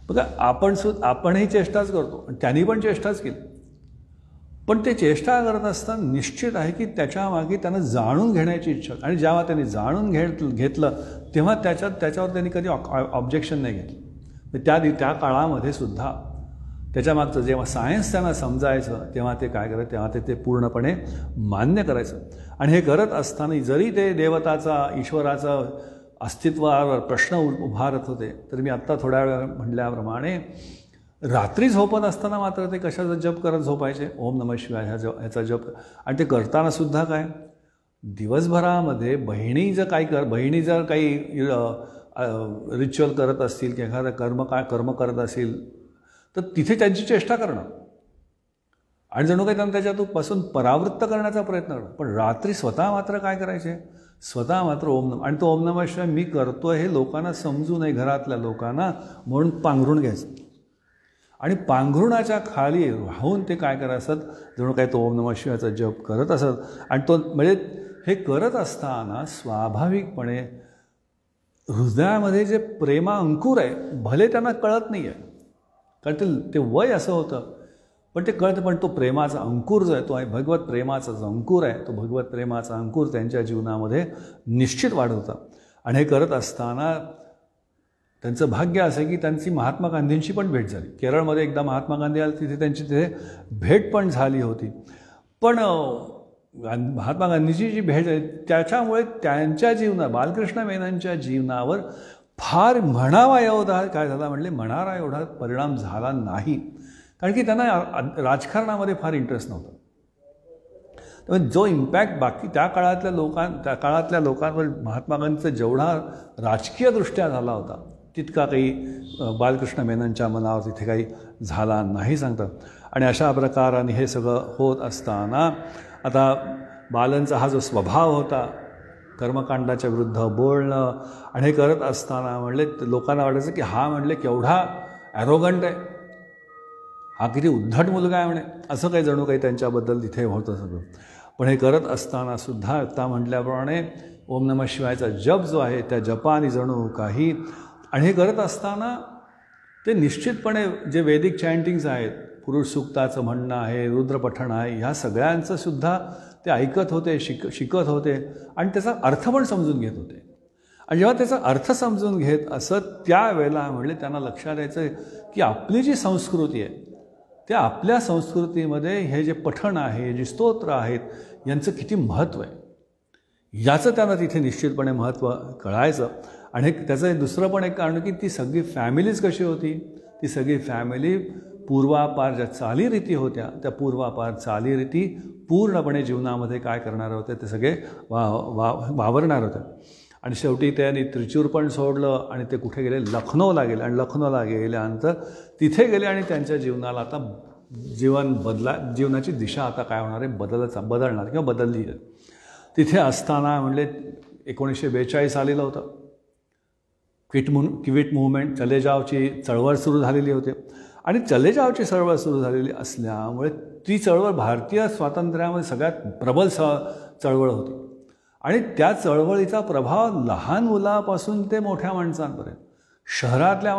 बघा आपणही चेष्टाच करतो, त्यांनी पण चेष्टाच केली. पण ते चेष्टा करत असताना निश्चित आहे की त्याच्यामागे त्यांना जाणून घेण्याची इच्छा. आणि जेव्हा त्यांनी जाणून घेतलं तेव्हा त्याच्यावर त्यांनी कधी ऑब्जेक्शन नाही घेतलं. त्या काळामध्ये सुद्धा त्याच्यामागचं जेव्हा सायन्स त्यांना समजायचं तेव्हा ते काय करायचं, तेव्हा ते पूर्णपणे मान्य करायचं. आणि हे करत असताना जरी ते देवताचा ईश्वराचा अस्तित्वावर प्रश्न उभारत होते, तर मी आत्ता थोड्या वेळा म्हटल्याप्रमाणे रात्री झोपत असताना मात्र ते कशाचा जप करत झोपायचे, ओम नमः शिवाय ह्याचा जप. आणि ते करतानासुद्धा काय, दिवसभरामध्ये बहिणी जर काही रिच्युअल करत असतील किंवा एखादं कर्म करत असतील तर तिथे त्यांची चेष्टा करणं आणि जणू काही त्यांना त्याच्यातून परावृत्त करण्याचा प्रयत्न करणं. पण रात्री स्वतः मात्र काय करायचे, स्वतः मात्र ओम नमः, आणि तो ओम नमः शिवाय मी करतोय हे लोकांना समजू नये, घरातल्या लोकांना, म्हणून पांघरून घ्यायचं. आणि पांघरुणाच्या खाली राहून ते काय करत असत, जणू काय तो ओम नमः शिवायचा जप करत असत. आणि तो म्हणजे हे करत असताना स्वाभाविकपणे हृदयामध्ये जे प्रेमा अंकुर आहे, भले त्यांना कळत नाही आहे, कारण ते वय असं होतं, पण ते कळतं. पण तो प्रेमाचा अंकुर जो आहे, तो आहे भगवत प्रेमाचा जो अंकुर आहे, तो भगवत प्रेमाचा अंकुर त्यांच्या जीवनामध्ये निश्चित वाढत होता. आणि हे करत असताना त्यांचं भाग्य असं आहे की त्यांची महात्मा गांधींची पण भेट झाली. केरळमध्ये एकदा महात्मा गांधी आले, तिथे भेट पण झाली होती. पण महात्मा गांधीची जी भेट आहे त्याच्यामुळे त्यांच्या जीवनात, बालकृष्ण मेननच्या जीवनावर फार म्हणावा एवढा काय झाला, म्हणले म्हणारा एवढा परिणाम झाला नाही, कारण की त्यांना राजकारणामध्ये फार इंटरेस्ट नव्हता. त्यामुळे जो इम्पॅक्ट बाकी त्या काळातल्या लोकांवर महात्मा गांधीचा जेवढा राजकीयदृष्ट्या झाला होता, तितका काही बालकृष्ण मेननच्या मनावर तिथे काही झाला नाही सांगतात. आणि अशा प्रकाराने हे सगळं होत असताना आता बालनचा हा जो स्वभाव होता, कर्मकांडाच्या विरुद्ध बोलणं, आणि हे करत असताना म्हणले लोकांना वाटायचं की हा म्हणले केवढा ॲरोगंट आहे, हा किती उद्धट मुलगा आहे म्हणे, असं काही जणू काही त्यांच्याबद्दल तिथे होतं सगळं. पण हे करत असताना सुद्धा आता म्हटल्याप्रमाणे ओम नमः शिवायचा जप जो आहे, त्या जपाने जणू काही, आणि हे करत असताना ते निश्चितपणे जे वैदिक चॅन्टिंग्स आहेत, पुरुष सूक्ताचं म्हणणं आहे, रुद्रपठण आहे, ह्या सगळ्यांचं सुद्धा ते ऐकत होते, शिकत होते आणि त्याचा अर्थ पण समजून घेत होते. आणि जेव्हा त्याचा अर्थ समजून घेत असत त्यावेळेला म्हणले त्यांना लक्षात यायचं की आपली जी संस्कृती आहे, त्या आपल्या संस्कृतीमध्ये हे जे पठण आहे, जे स्तोत्र आहेत, यांचं किती महत्त्व आहे, याचं त्यांना तिथे निश्चितपणे महत्त्व कळायचं. आणि त्याचं दुसरं पण एक कारण की ती सगळी फॅमिलीज कशी होती, ती सगळी फॅमिली पूर्वापार ज्या चालीरीती होत्या, त्या पूर्वापार चालीरीती पूर्णपणे जीवनामध्ये काय करणार होते, ते सगळे वावरणार होते. आणि शेवटी त्यांनी त्रिचूर पण सोडलं आणि ते कुठे गेले, लखनौला गेले. आणि लखनौला गेल्यानंतर तिथे गेले आणि त्यांच्या जीवनाला आता जीवनाची दिशा आता काय होणार आहे, बदलणार किंवा बदलली. तिथे असताना म्हणले 1942 आलेलं होतं, क्विट मूव्हमेंट, चले जावची चळवळ सुरू झालेली होती. आणि चले जावची चळवळ सुरू झालेली असल्यामुळे ती चळवळ भारतीय स्वातंत्र्यामध्ये सगळ्यात प्रबल चळवळ होती. आणि त्या चळवळीचा प्रभाव लहान मुलापासून ते मोठ्या माणसांपर्यंत, शहरातल्या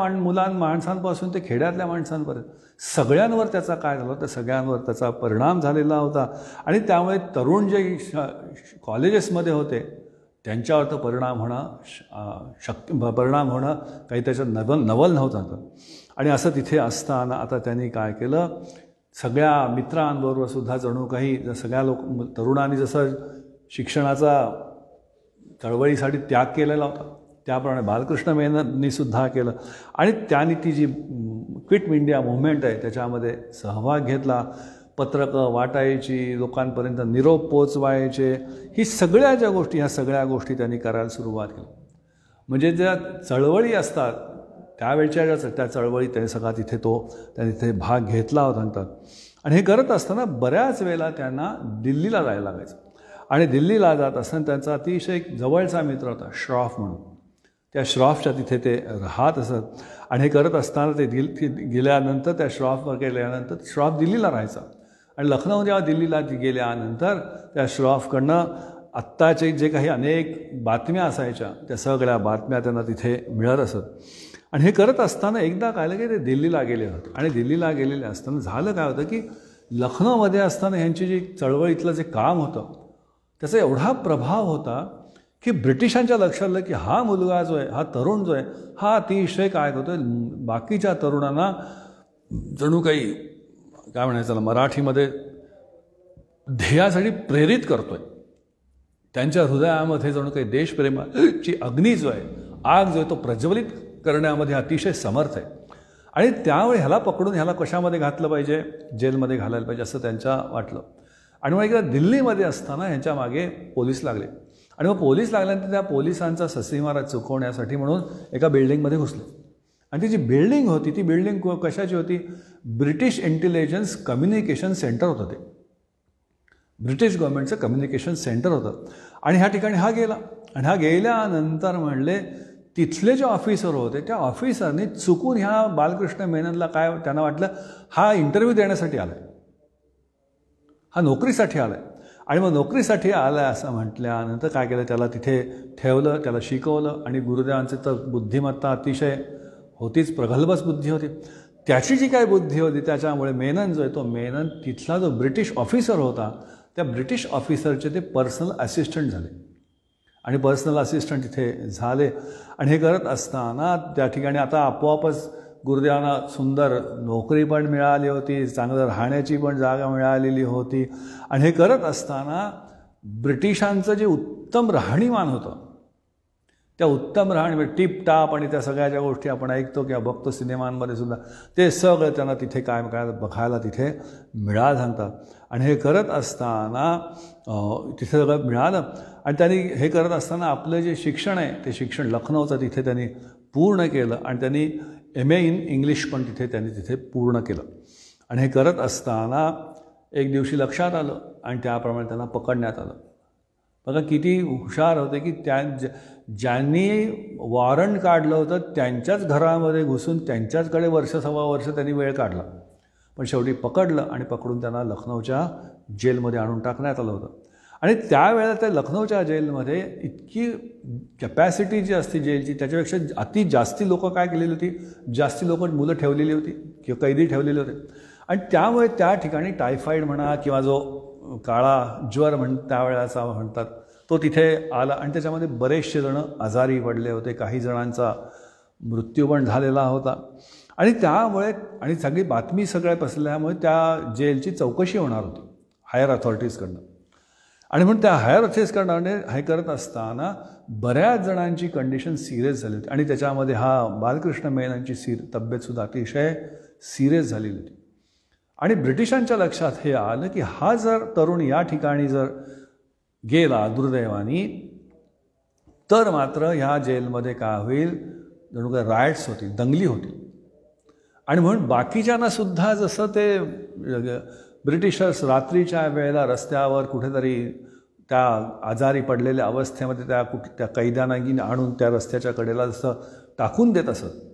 माणसांपासून ते खेड्यातल्या माणसांपर्यंत सगळ्यांवर त्याचा काय झाला, त्या सगळ्यांवर त्याचा परिणाम झालेला होता. आणि त्यामुळे तरुण जे कॉलेजेसमध्ये होते त्यांच्यावर तर परिणाम होणं काही त्याच्यात नवल नव्हतं. आणि असं तिथे असताना आता त्यांनी काय केलं, सगळ्या मित्रांबरोबर सुद्धा जणू काही सगळ्या तरुणांनी जसं शिक्षणाचा चळवळीसाठी त्याग केलेला होता, त्याप्रमाणे बालकृष्ण मेनननी सुद्धा केलं. आणि त्यांनी ती जी क्विट इंडिया मूव्हमेंट आहे त्याच्यामध्ये सहभाग घेतला. पत्रकं वाटायची, लोकांपर्यंत निरोप पोचवायचे, ह्या सगळ्या गोष्टी त्यांनी करायला सुरुवात केली. म्हणजे ज्या चळवळी असतात त्यावेळच्या त्या चळवळी त्यांनी सगळा त्यांनी तिथे भाग घेतला होता म्हणतात. आणि हे करत असताना बऱ्याच वेळेला त्यांना दिल्लीला जायला लागायचं. आणि दिल्लीला जात असताना त्यांचा अतिशय एक जवळचा मित्र होता श्रॉफ म्हणून, त्या श्रॉफच्या तिथे ते राहत असत. आणि हे करत असताना ते गेल्यानंतर त्या श्रॉफवर गेल्यानंतर श्रॉफ दिल्लीला राहायचा. आणि लखनौ जेव्हा दिल्लीला गेल्यानंतर त्या श्रॉफकडनं आत्ताचे जे काही अनेक बातम्या असायच्या त्या सगळ्या बातम्या त्यांना तिथे मिळत असत. आणि हे करत असताना एकदा काय की ते दिल्लीला गेले होते. आणि दिल्लीला गेलेले असताना झालं काय होतं की लखनौमध्ये असताना ह्यांची जी चळवळीतलं जे काम होतं त्याचा एवढा प्रभाव होता की ब्रिटिशांच्या लक्षात आलं की हा मुलगा जो आहे, हा तरुण जो आहे, हा अतिशय काय होतो, बाकीच्या तरुणांना जणू काही काय म्हणायचं त्याला मराठीमध्ये ध्येयासाठी प्रेरित करतोय. त्यांच्या हृदयामध्ये जणू काही देशप्रेमाची अग्नी जो आहे, आग जो आहे, तो प्रज्वलित करण्यामध्ये अतिशय समर्थ आहे. आणि त्यावेळी ह्याला पकडून ह्याला कशामध्ये घातलं पाहिजे, जेलमध्ये घालायला पाहिजे असं त्यांच्या वाटलं. आणि मग एकदा दिल्लीमध्ये असताना ह्यांच्या मागे पोलीस लागले. आणि मग पोलीस लागल्यानंतर त्या पोलिसांचा ससीमारा चुकवण्यासाठी म्हणून एका बिल्डिंगमध्ये घुसले. आणि ती जी बिल्डिंग होती ती बिल्डिंग कशाची होती, ब्रिटिश इंटेलिजन्स कम्युनिकेशन सेंटर होतं. ते ब्रिटिश गव्हर्नमेंटचं कम्युनिकेशन सेंटर होतं. आणि ह्या ठिकाणी हा गेला. आणि हा गेल्यानंतर म्हणले तिथले जे ऑफिसर होते त्या ऑफिसरनी चुकून ह्या बालकृष्ण मेननला काय त्यांना वाटलं, हा इंटरव्ह्यू देण्यासाठी आला आहे, हा नोकरीसाठी आला आहे. आणि मग नोकरीसाठी आला आहे असं म्हटल्यानंतर काय केलं, त्याला तिथे ठेवलं, त्याला शिकवलं. आणि गुरुदेवांची तर बुद्धिमत्ता अतिशय होतीच, प्रगल्भच बुद्धी होती. त्याची जी काय बुद्धी होती त्याच्यामुळे मेनन जो आहे तो मेनन तिथला जो ब्रिटिश ऑफिसर होता त्या ब्रिटिश ऑफिसरचे ते पर्सनल असिस्टंट झाले. आणि पर्सनल असिस्टंट तिथे झाले. आणि हे करत असताना त्या ठिकाणी आता आपोआपच गुरुदेवांना सुंदर नोकरी पण मिळाली होती, चांगलं राहण्याची पण जागा मिळालेली होती. आणि हे करत असताना ब्रिटिशांचं जे उत्तम राहणीमान होतं त्या उत्तम राहणीमान टिपटाप आणि त्या सगळ्या ज्या गोष्टी आपण ऐकतो किंवा बघतो सिनेमांमध्ये सुद्धा ते सगळं त्यांना तिथे काय बघायला तिथे मिळालं सांगतात. आणि हे करत असताना तिथे सगळं मिळालं. आणि त्यांनी हे करत असताना आपलं जे शिक्षण आहे ते शिक्षण लखनौचं तिथे त्यांनी पूर्ण केलं. आणि त्यांनी MA इन इंग्लिश पण त्यांनी पूर्ण केलं. आणि हे करत असताना एक दिवशी लक्षात आलं आणि त्याप्रमाणे त्यांना पकडण्यात आलं. बघा किती हुशार होते की ज्यांनी वॉरंट काढलं होतं त्यांच्याच घरामध्ये घुसून त्यांच्याचकडे वर्ष सव्वा वर्ष त्यांनी वेळ काढला. पण शेवटी पकडलं आणि पकडून त्यांना लखनौच्या जेलमध्ये आणून टाकण्यात आलं होतं. आणि त्यावेळेला त्या लखनौच्या जेलमध्ये इतकी कॅपॅसिटी जी असते जेलची त्याच्यापेक्षा अति जास्ती लोकं काय केलेली होती, जास्ती लोकं मुलं ठेवलेली होती किंवा कैदी ठेवलेले होते. आणि त्यामुळे त्या ठिकाणी टायफॉईड म्हणा किंवा जो काळा ज्वर त्यावेळेचा म्हणतात तो तिथे आला. आणि त्याच्यामध्ये बरेचसे जण आजारी पडले होते, काही जणांचा मृत्यू पण झालेला होता. आणि त्यामुळे आणि सगळी बातमी सगळ्या पसरल्यामुळे त्या जेलची चौकशी होणार होती हायर अथॉरिटीजकडनं. आणि म्हणून त्या हायर अथॉरिटीजकडनं हे करत असताना बऱ्याच जणांची कंडिशन सिरियस झाली होती. आणि त्याच्यामध्ये हा बालकृष्ण मेननची तब्येतसुद्धा अतिशय सिरियस झालेली होती. आणि ब्रिटिशांच्या लक्षात हे आलं की हा जर तरुण या ठिकाणी जर गेला दुर्दैवानी तर मात्र ह्या जेलमध्ये काय होईल, जणू काय रायट्स होती, दंगली होती. आणि म्हणून बाकीच्यांनासुद्धा जसं ते ब्रिटिशर्स रात्रीच्या वेळेला रस्त्यावर कुठेतरी त्या आजारी पडलेल्या अवस्थेमध्ये त्या कैद्यांना आणून त्या रस्त्याच्या कडेला जसं टाकून देत असत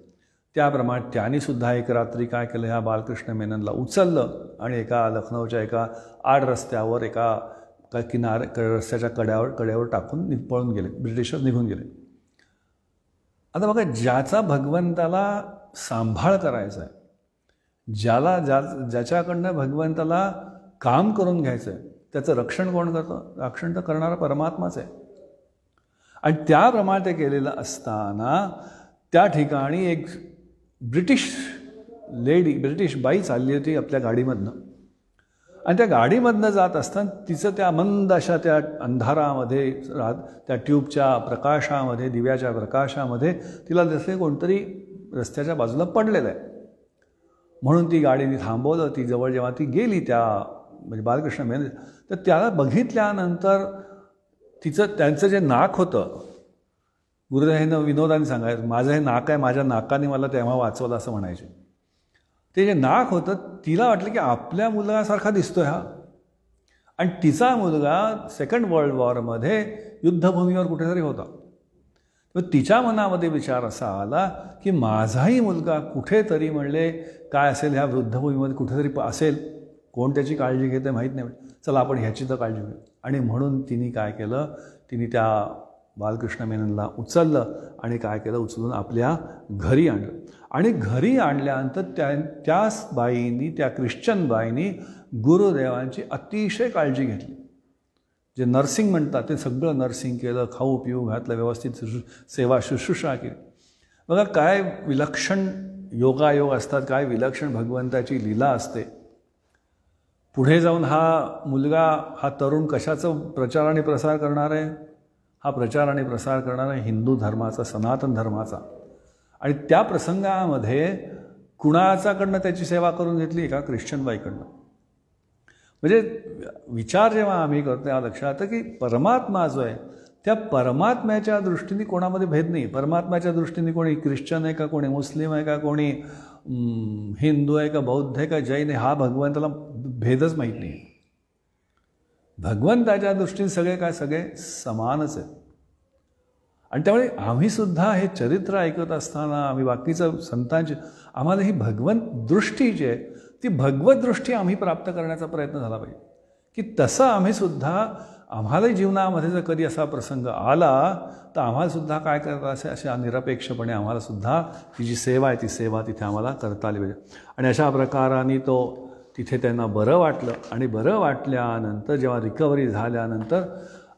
त्याप्रमाणे त्यांनीसुद्धा एक रात्री काय केलं, ह्या बालकृष्ण मेननला उचललं आणि एका लखनौच्या एका आड रस्त्यावर एका रस्त्याच्या कड्यावर टाकून पळून गेले, ब्रिटिशर निघून गेले. आता बघा, ज्याचा भगवंताला सांभाळ करायचा आहे, ज्याच्याकडनं भगवंताला काम करून घ्यायचं आहे त्याचं रक्षण कोण करतं, रक्षण तर करणारा परमात्माच आहे. आणि त्याप्रमाणे ते केलेलं असताना त्या ठिकाणी एक ब्रिटिश बाई चालली होती आपल्या गाडीमधनं. आणि त्या गाडीमधनं जात असताना तिचं त्या मंद अशा त्या अंधारामध्ये त्या ट्यूबच्या प्रकाशामध्ये, दिव्याच्या प्रकाशामध्ये तिला जसे कोणतरी रस्त्याच्या बाजूला पडलेलं आहे. म्हणून ती गाडीने थांबवलं. ती जवळ जेव्हा ती गेली त्या म्हणजे बालकृष्ण मेनन, तर त्याला बघितल्यानंतर त्यांचं जे नाक होतं, गुरुदेवांना विनोदाने सांगायचं, माझं हे नाक आहे, माझ्या नाकाने मला तेव्हा वाचवलं असं म्हणायचे. ते जे नाक होतं तिला वाटलं की आपल्या मुलगासारखा दिसतोय हा. आणि तिचा मुलगा सेकंड वर्ल्ड वॉरमध्ये युद्धभूमीवर कुठेतरी होता. तर तिच्या मनामध्ये विचार असा आला की माझाही मुलगा कुठेतरी म्हणले काय असेल ह्या युद्धभूमीमध्ये कुठेतरी असेल, कोण त्याची काळजी घेते माहीत नाही, चला आपण ह्याची तर काळजी घेऊ. आणि म्हणून तिने काय केलं, तिने त्या बालकृष्ण मेननला उचललं आणि काय केलं, उचलून आपल्या घरी आणलं. आणि घरी आणल्यानंतर त्याच बाईंनी, त्या ख्रिश्चन बाईंनी गुरुदेवांची अतिशय काळजी घेतली. जे नर्सिंग म्हणतात ते सगळं नर्सिंग केलं, खाऊ पिऊ घातलं, व्यवस्थित सेवा शुश्रूषा केली. बघा काय विलक्षण योगायोग असतात, काय विलक्षण भगवंताची लीला असते. पुढे जाऊन हा मुलगा, हा तरुण कशाचं प्रचार आणि प्रसार करणार आहे? हा प्रचार आणि प्रसार करणार आहे हिंदू धर्माचा, सनातन धर्माचा. आणि त्या प्रसंगामध्ये कुणाच्याकडनं त्याची सेवा करून घेतली? एका ख्रिश्चन बाईकडनं. म्हणजे विचार जेव्हा आम्ही करतो तेव्हा लक्षात येतं की परमात्मा जो आहे त्या परमात्म्याच्या दृष्टीने कोणामध्ये भेद नाही. परमात्म्याच्या दृष्टीने कोणी ख्रिश्चन आहे का, कोणी मुस्लिम आहे का, कोणी हिंदू आहे का, बौद्ध आहे का, जैन आहे, हा भगवंताला भेदच माहीत नाही. भगवंताच्या दृष्टीने सगळे काय, सगळे समानच आहेत. आणि त्यामुळे आम्हीसुद्धा हे चरित्र ऐकत असताना आम्ही बाकीचं संतांची, आम्हाला ही भगवंत दृष्टी जी आहे ती भगवत दृष्टी आम्ही प्राप्त करण्याचा प्रयत्न झाला पाहिजे. की तसं आम्हीसुद्धा, आम्हालाही जीवनामध्ये जर कधी असा प्रसंग आला तर आम्हालासुद्धा काय करता अशा निरपेक्षपणे आम्हालासुद्धा ती जी सेवा आहे ती सेवा तिथे आम्हाला करता आली पाहिजे. आणि अशा प्रकाराने तो तिथे त्यांना बरं वाटलं. आणि बरं वाटल्यानंतर जेव्हा रिकव्हरी झाल्यानंतर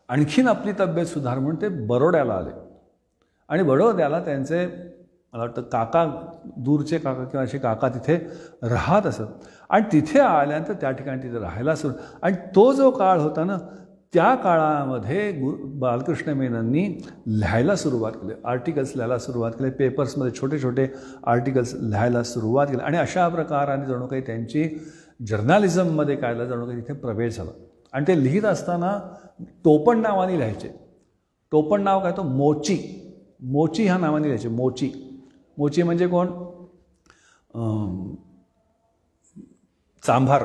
आणखीन आपली तब्येत सुधार म्हणून ते बरोड्याला आले. आणि बडोद्याला त्यांचे मला वाटतं काका, दूरचे काका किंवा असे काका तिथे राहत असत. आणि तिथे आल्यानंतर त्या ठिकाणी तिथे राहायला सुरू. आणि तो जो काळ होता ना, त्या काळामध्ये बालकृष्ण मेनननी लिहायला सुरुवात केली, आर्टिकल्स लिहायला सुरुवात केली, पेपर्समध्ये छोटे छोटे आर्टिकल्स लिहायला सुरुवात केली. आणि अशा प्रकाराने जणू काही त्यांची जर्नलिझममध्ये कायला जणू काही तिथे प्रवेश झाला. आणि ते लिहित असताना टोपण नावाने लिहायचे. टोपण नाव काय? तो मोची. मोची ह्या नावाने लिहायचे. मोची. मोची म्हणजे कोण? चांभार.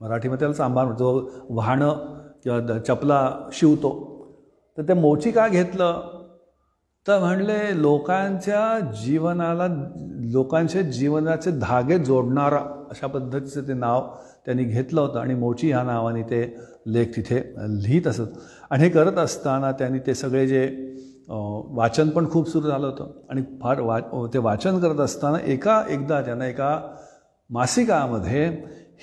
मराठीमध्ये त्याला चांभार, जो वाहनं किंवा चपला शिवतो. तर ते मोची का घेतलं? तर म्हणले लोकांच्या जीवनाला, लोकांच्या जीवनाचे धागे जोडणारा अशा पद्धतीचं ते नाव त्यांनी घेतलं होतं. आणि मोची ह्या नावाने ते लेख तिथे लिहित असत. आणि हे करत असताना त्यांनी ते सगळे जे वाचन पण खूप सुरू झालं होतं. आणि फार ते वाचन करत असताना एकदा त्यांना एका मासिकामध्ये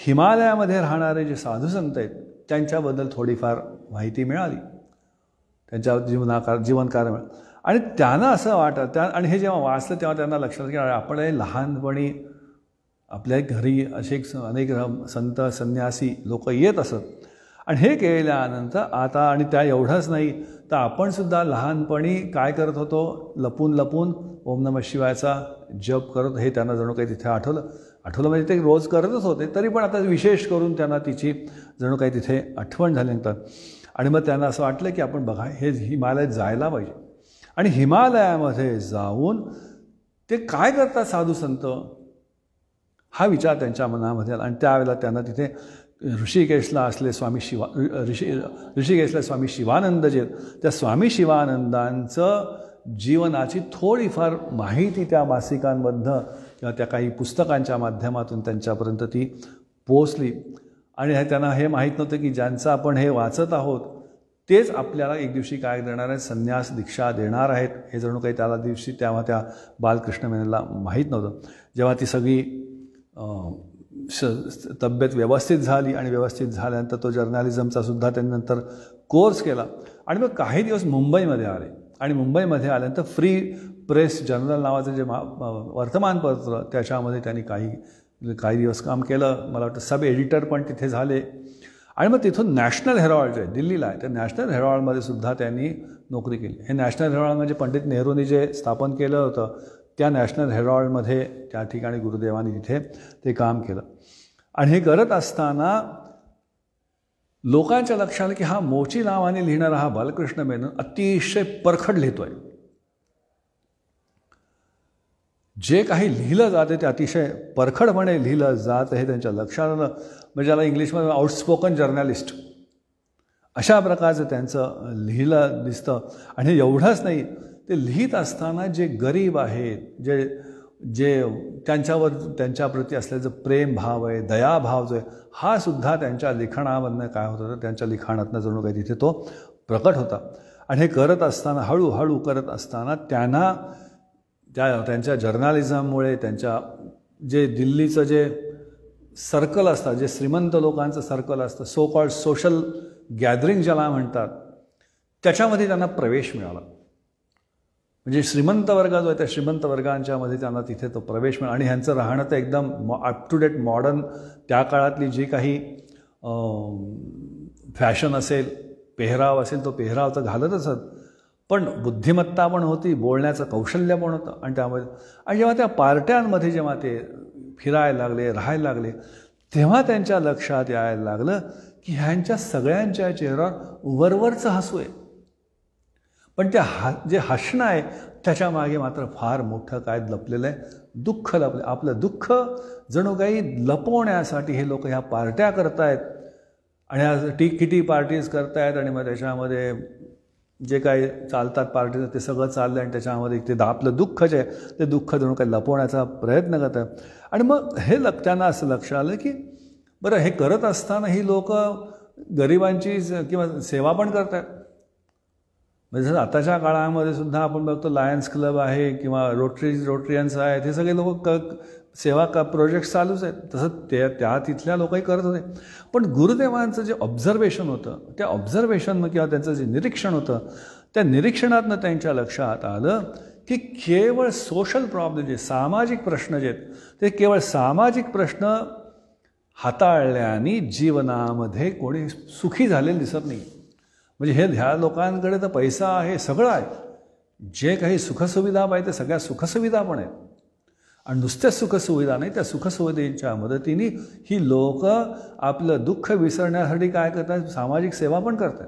हिमालयामध्ये राहणारे जे साधू संत आहेत त्यांच्याबद्दल थोडीफार माहिती मिळाली, त्यांच्या जीवनकार्य मिळालं. आणि त्यांना असं वाटतं, आणि हे जेव्हा वाचलं तेव्हा त्यांना लक्षात की आपण लहानपणी आपल्या घरी असे अनेक संत संन्यासी लोक येत असत. आणि हे केल्यानंतर आता, आणि त्या एवढंच नाही तर आपणसुद्धा लहानपणी काय करत होतो? लपून लपून ओम नमः शिवायचा जप करत. हे त्यांना जणू काही तिथे आठवलं म्हणजे ते रोज करतच होते, तरी पण आता विशेष करून त्यांना तिची जणू काही तिथे आठवण झाल्यानंतर. आणि मग त्यांना असं वाटलं की आपण बघा हे हिमालयात जायला पाहिजे. आणि हिमालयामध्ये जाऊन ते काय करतात साधू संत, हा विचार त्यांच्या मनामध्ये आला. आणि त्यावेळेला त्यांना तिथे ऋषिकेशला असले स्वामी ऋषिकेशला स्वामी शिवानंद जे, त्या स्वामी शिवानंदांचं जीवनाची थोडीफार माहिती त्या मासिकांमधनं किंवा त्या काही पुस्तकांच्या माध्यमातून त्यांच्यापर्यंत ती पोचली. आणि त्यांना हे माहीत नव्हतं की ज्यांचं आपण हे वाचत आहोत तेच आपल्याला एक दिवशी काय देणार आहेत? संन्यास दीक्षा देणार आहेत. हे जणू काही त्याला दिवशी तेव्हा त्या बालकृष्ण मेननला माहीत नव्हतं. जेव्हा ती सगळी तब्येत व्यवस्थित झाली आणि व्यवस्थित झाल्यानंतर तो जर्नलिझमचा सुद्धा त्यांनी नंतर कोर्स केला. आणि मग काही दिवस मुंबईमध्ये आले. आणि मुंबईमध्ये आल्यानंतर फ्री प्रेस जर्नल नावाचं जे वर्तमानपत्र, त्याच्यामध्ये त्यांनी काही दिवस काम केलं. मला वाटतं सब एडिटर पण तिथे झाले. आणि मग तिथून नॅशनल हेरॉल्ड जे दिल्लीला आहे, त्या नॅशनल हेरॉल्डमध्ये सुद्धा त्यांनी नोकरी केली. हे नॅशनल हेरॉल्ड म्हणजे पंडित नेहरूंनी जे स्थापन केलं होतं त्या नॅशनल हेरॉल्डमध्ये त्या ठिकाणी गुरुदेवांनी तिथे ते काम केलं. आणि हे करत असताना लोकांच्या लक्षात आलं की हा मोची नावाने लिहिणारा हा बालकृष्ण मेनन अतिशय परखड लिहितोय. जे काही लिहिलं जाते ते अतिशय परखडपणे लिहिलं जात हे त्यांच्या लक्षात आलं. म्हणजे ज्याला इंग्लिशमध्ये आउटस्पोकन जर्नलिस्ट अशा प्रकारचं त्यांचं लिहिलं दिसतं. आणि एवढंच नाही, ते लिहित असताना जे गरीब आहेत, जे त्यांच्यावर त्यांच्याप्रती असलेलं प्रेम भाव आहे, दयाभाव जो आहे, हा सुद्धा त्यांच्या लिखाणामधनं काय होत होतं? त्यांच्या लिखाणातनं जणू काही तिथे तो प्रकट होता. आणि हे करत असताना, हळूहळू करत असताना त्यांना त्यांच्या जर्नलिझममुळे, त्यांच्या जे दिल्लीचं जे सर्कल असतं, जे श्रीमंत लोकांचं सर्कल असतं, सो कॉल्ड सोशल गॅदरिंग ज्याला म्हणतात, त्याच्यामध्ये त्यांना प्रवेश मिळाला. म्हणजे श्रीमंत वर्ग जो आहे त्या श्रीमंत वर्गांच्यामध्ये त्यांना तिथे तो प्रवेश मिळाला. आणि ह्यांचं राहणं तर एकदम अप टू डेट मॉडर्न, त्या काळातली जी काही फॅशन असेल, पेहराव असेल, तो पेहराव तर घालत असत, पण बुद्धिमत्ता पण होती, बोलण्याचं कौशल्य पण होतं. आणि त्यामध्ये आणि जेव्हा त्या पार्ट्यांमध्ये जेव्हा ते फिरायला लागले, राहायला लागले, तेव्हा त्यांच्या लक्षात यायला लागलं की ह्यांच्या सगळ्यांच्या चेहऱ्यावर वरवरचं हसू आहे, पण त्या जे हसणं आहे त्याच्या मागे मात्र फार मोठं काय लपलेलं आहे, दुःख लपलं. आपलं दुःख जणू काही लपवण्यासाठी हे लोक ह्या पार्ट्या करतायत आणि ह्या किटी पार्टीज करतायत. आणि मग त्याच्यामध्ये जे काही चालतात पार्टीज ते सगळं चाललं आणि त्याच्यामध्ये ते आपलं दुःख जे आहे ते दुःख जणू काही लपवण्याचा प्रयत्न करतात. आणि मग हे त्यांना असं लक्ष आलं की बरं, हे करत असताना ही लोक गरिबांची किंवा सेवा पण करतात. म्हणजे जसं आताच्या काळामध्ये सुद्धा आपण बघतो लायन्स क्लब आहे किंवा रोटरियन्स आहेत, हे सगळे लोक सेवा प्रोजेक्ट चालूच आहेत. तसं त्या तिथल्या लोकही करत होते. पण गुरुदेवांचं जे ऑब्झर्वेशन होतं, त्या ऑब्झर्वेशन किंवा त्यांचं जे निरीक्षण होतं, त्या निरीक्षणातनं त्यांच्या लक्षात आलं की केवळ सोशल प्रॉब्लेम, जे सामाजिक प्रश्न जे आहेत, ते केवळ सामाजिक प्रश्न हाताळल्याने जीवनामध्ये कोणी सुखी झालेलं दिसत नाही. म्हणजे ह्या लोकांकडे तर पैसा आहे, सगळं आहे, जे काही सुखसुविधा पाहिजे ते सगळ्या सुखसुविधा पण आहेत. आणि नुसत्याच सुखसुविधा नाही, त्या सुखसुविधेच्या मदतीने ही लोक आपलं दुःख विसरण्यासाठी काय करतात, सामाजिक सेवा पण करतात.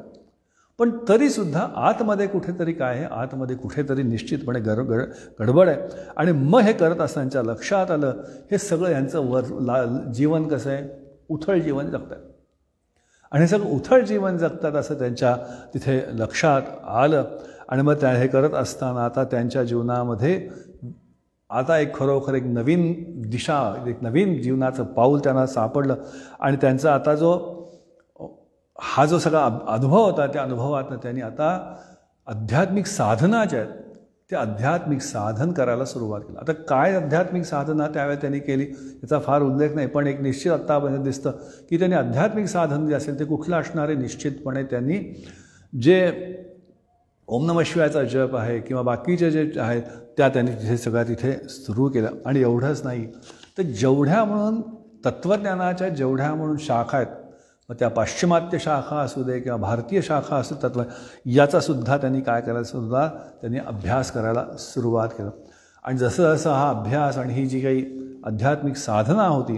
पण तरीसुद्धा आतमध्ये कुठेतरी काय आहे, आतमध्ये कुठेतरी निश्चितपणे गडबड आहे. आणि मग हे करत असताना लक्षात आलं हे सगळं यांचं जीवन कसं आहे, उथळ जीवन जगतात. आणि हे सगळं उथळ जीवन जगतात असं त्यांच्या तिथे लक्षात आलं. आणि मग हे करत असताना आता त्यांच्या जीवनामध्ये आता एक खरोखर एक नवीन दिशा, एक नवीन जीवनाचं पाऊल त्यांना सापडलं. आणि त्यांचा आता हा जो सगळा अनुभव होता, त्या अनुभवातनं त्यांनी आता आध्यात्मिक साधना ज्या आहेत ते आध्यात्मिक साधन करायला सुरुवात केली. आता काय आध्यात्मिक साधना त्यावेळेस त्यांनी केली याचा फार उल्लेख नाही, पण एक निश्चित आत्तापर्यंत दिसतं की त्यांनी आध्यात्मिक साधन जे असेल ते कुठलं असणारे, निश्चितपणे त्यांनी जे ओम नमः शिवायचा जप आहे किंवा बाकीचे जे आहेत त्यांनी तिथे सगळ्या तिथे सुरू केलं. आणि एवढंच नाही तर जेवढ्या म्हणून तत्त्वज्ञानाच्या जेवढ्या म्हणून शाखा आहेत, मग त्या पाश्चिमात्य शाखा असू दे किंवा भारतीय शाखा असू, तत्व याचासुद्धा त्यांनी काय करायला सुद्धा त्यांनी अभ्यास करायला सुरुवात केलं. आणि जसं जसं हा अभ्यास आणि ही जी काही आध्यात्मिक साधना होती,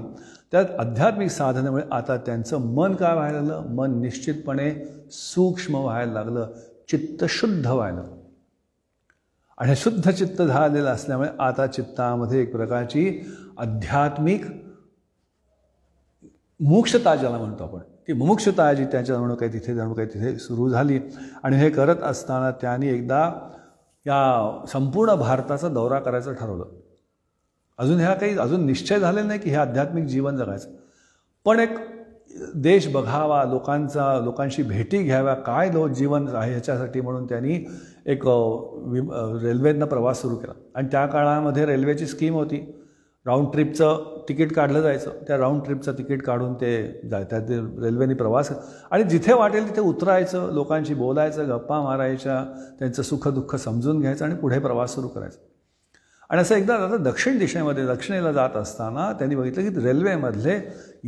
त्या आध्यात्मिक साधनेमुळे आता त्यांचं मन काय व्हायला लागलं, मन निश्चितपणे सूक्ष्म व्हायला लागलं, चित्त शुद्ध व्हायला. आणि शुद्ध चित्त झालेलं असल्यामुळे आता चित्तामध्ये एक प्रकारची आध्यात्मिक मुमुक्षता ज्याला म्हणतो आपण, ती मुमुक्षता जी त्याच्या जणू काही तिथे सुरू झाली. आणि हे करत असताना त्यांनी एकदा या संपूर्ण भारताचा दौरा करायचं ठरवलं. अजून निश्चय झालेला नाही की हे आध्यात्मिक जीवन जगायचं, पण एक देश बघावा, लोकांशी भेटी घ्याव्या, काय जीवन आहे ह्याच्यासाठी म्हणून त्यांनी एक रेल्वेनं प्रवास सुरू केला. आणि त्या काळामध्ये रेल्वेची स्कीम होती, राऊंड ट्रिपचं तिकीट काढलं जायचं. त्या राऊंड ट्रिपचं तिकीट काढून ते रेल्वेने प्रवास आणि जिथे वाटेल तिथे उतरायचं, लोकांशी बोलायचं, गप्पा मारायच्या, त्यांचं सुखदुःख समजून घ्यायचं आणि पुढे प्रवास सुरू करायचा. आणि असं एकदा आता दक्षिणेला जात असताना त्यांनी बघितलं की रेल्वेमधले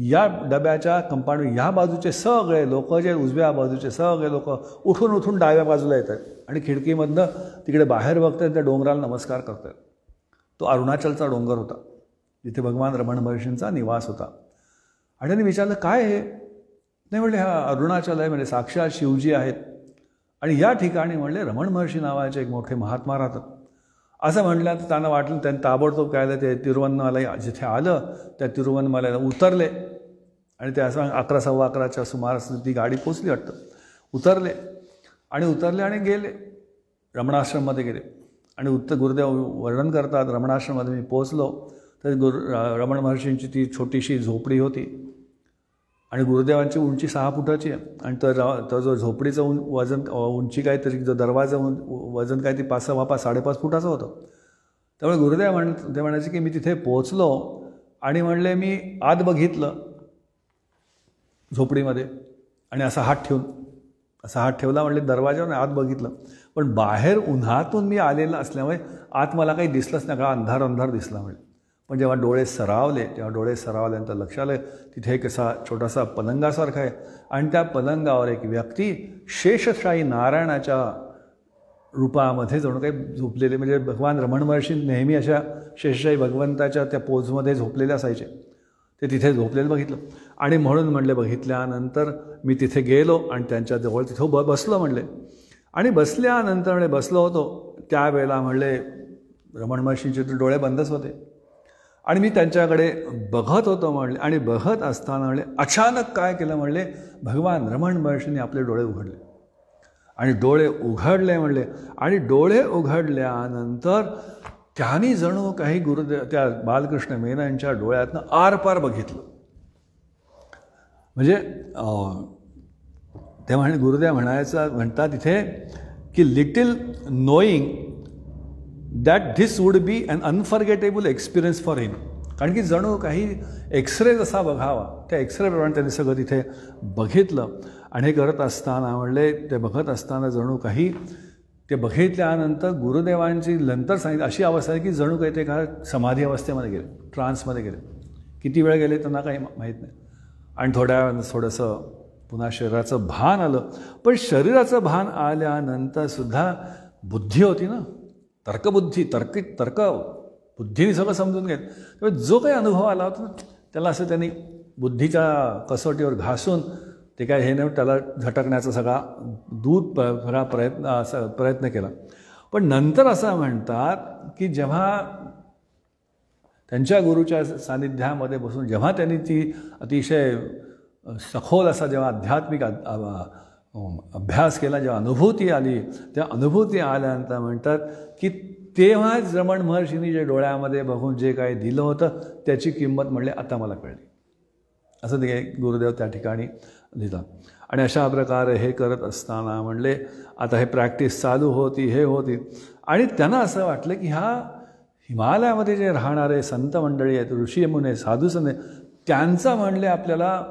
या डब्याच्या कंपार्टमेंट ह्या बाजूचे सगळे लोक, जे उजव्या बाजूचे सगळे लोक उठून डाव्या बाजूला येत आहेत आणि खिडकीमधनं तिकडे बाहेर बघतात, त्या डोंगराला नमस्कार करतात. तो अरुणाचलचा डोंगर होता जिथे भगवान रमण महर्षींचा निवास होता. आणि त्यांनी विचारलं काय हे, नाही म्हणले हा अरुणाचल आहे, म्हणजे साक्षात शिवजी आहेत आणि या ठिकाणी म्हणले रमण महर्षी नावाचे एक मोठे महात्मा राहतात. असं म्हणलं तर त्यांना वाटलं, त्यांनी ताबडतोब काय झालं, ते तिरुवन्नमलाई जिथे आलं त्या तिरुवन्नमलाईला उतरले. आणि ते असं 11:15च्या सुमारास ती गाडी पोचली वाटतं. उतरले आणि गेले रमणाश्रममध्ये गेले. आणि गुरुदेव वर्णन करतात, रमणाश्रममध्ये मी पोचलो तर रमण महर्षींची ती छोटीशी झोपडी होती आणि गुरुदेवांची उंची 6 फुटाची आहे. आणि तो जो झोपडीचं वजन उंची काहीतरी, जो दरवाजा वजन काय ती 5.5 फुटाचं होतं. त्यामुळे गुरुदेव ते म्हणायचे की मी तिथे पोचलो आणि म्हणले मी आत बघितलं झोपडीमध्ये आणि असा हात ठेवून असा हात ठेवला, म्हणले दरवाजावर आत बघितलं, पण बाहेर उन्हातून मी आलेला असल्यामुळे आत मला काही दिसलंच नाही, का अंधार अंधार दिसला म्हणजे. पण जेव्हा डोळे सरावले, तेव्हा डोळे सरावल्यानंतर लक्षात आलं तिथे एक असा छोटासा पलंगासारखा आहे आणि त्या पलंगावर एक व्यक्ती शेषशाही नारायणाच्या रूपामध्ये जणू काही झोपलेले, म्हणजे भगवान रमण महर्षी नेहमी अशा शेषशाही भगवंताच्या त्या पोजमध्ये झोपलेले असायचे, ते तिथे झोपलेलं बघितलं. आणि म्हणून म्हणले बघितल्यानंतर मी तिथे गेलो आणि त्यांच्याजवळ तिथं बसलो म्हणले. आणि बसल्यानंतर म्हणले बसलो होतो त्यावेळेला म्हणले रमण महर्षींचे डोळे बंदच होते आणि मी त्यांच्याकडे बघत होतो म्हणले. आणि बघत असताना म्हणले अचानक काय केलं म्हणले, भगवान रमण महर्षींनी आपले डोळे उघडले आणि डोळे उघडले म्हणले. आणि डोळे उघडल्यानंतर त्यांनी जणू काही गुरुदेव त्या बालकृष्ण मेननच्या डोळ्यातनं आरपार बघितलं. म्हणजे ते गुरुदेव म्हणतात तिथे की little knowing that this would be un unforgettable experience for him. कारण की जणू काही एक्सरे जसा बघावा त्या एक्सरेप्रमाणे त्यांनी सगळं तिथे बघितलं. आणि हे करत असताना म्हणले ते बघत असताना जणू काही ते बघितल्यानंतर गुरुदेवांची नंतर सांगितलं अशी अवस्था आहे की जणू काही ते का समाधी अवस्थेमध्ये गेले, ट्रान्समध्ये गेले. किती वेळ गेले त्यांना काही माहीत नाही. आणि थोड्या वेळानं थोडंसं पुन्हा शरीराचं भान आलं. पण शरीराचं भान आल्यानंतरसुद्धा बुद्धी होती ना, तर्कबुद्धी, तर्क बुद्धीने सगळं समजून घेत. त्यामुळे जो काही अनुभव आला होता ना त्याला असं त्यांनी बुद्धीच्या कसोटीवर घासून ते काय हे नाही त्याला झटकण्याचा सगळा सगळा प्रयत्न केला. पण नंतर असं म्हणतात की जेव्हा त्यांच्या गुरुच्या सानिध्यामध्ये बसून जेव्हा त्यांनी ती अतिशय सखोल असा जेव्हा आध्यात्मिक अभ्यास केला, जेव्हा अनुभूती आली, त्या अनुभूती आल्यानंतर म्हणतात की तेव्हाच रमण महर्षींनी जे डोळ्यामध्ये बघून जे काही दिलं होतं त्याची किंमत म्हणले आता मला कळली. असं ते गुरुदेव त्या ठिकाणी लिहिलं. आणि अशा प्रकारे हे करत असताना म्हणले आता हे प्रॅक्टिस चालू होती, हे होती. आणि त्यांना असं वाटलं की ह्या हिमालयामध्ये जे राहणारे संत मंडळी आहेत, ऋषीमुने, साधूसने, त्यांचा म्हणले आपल्याला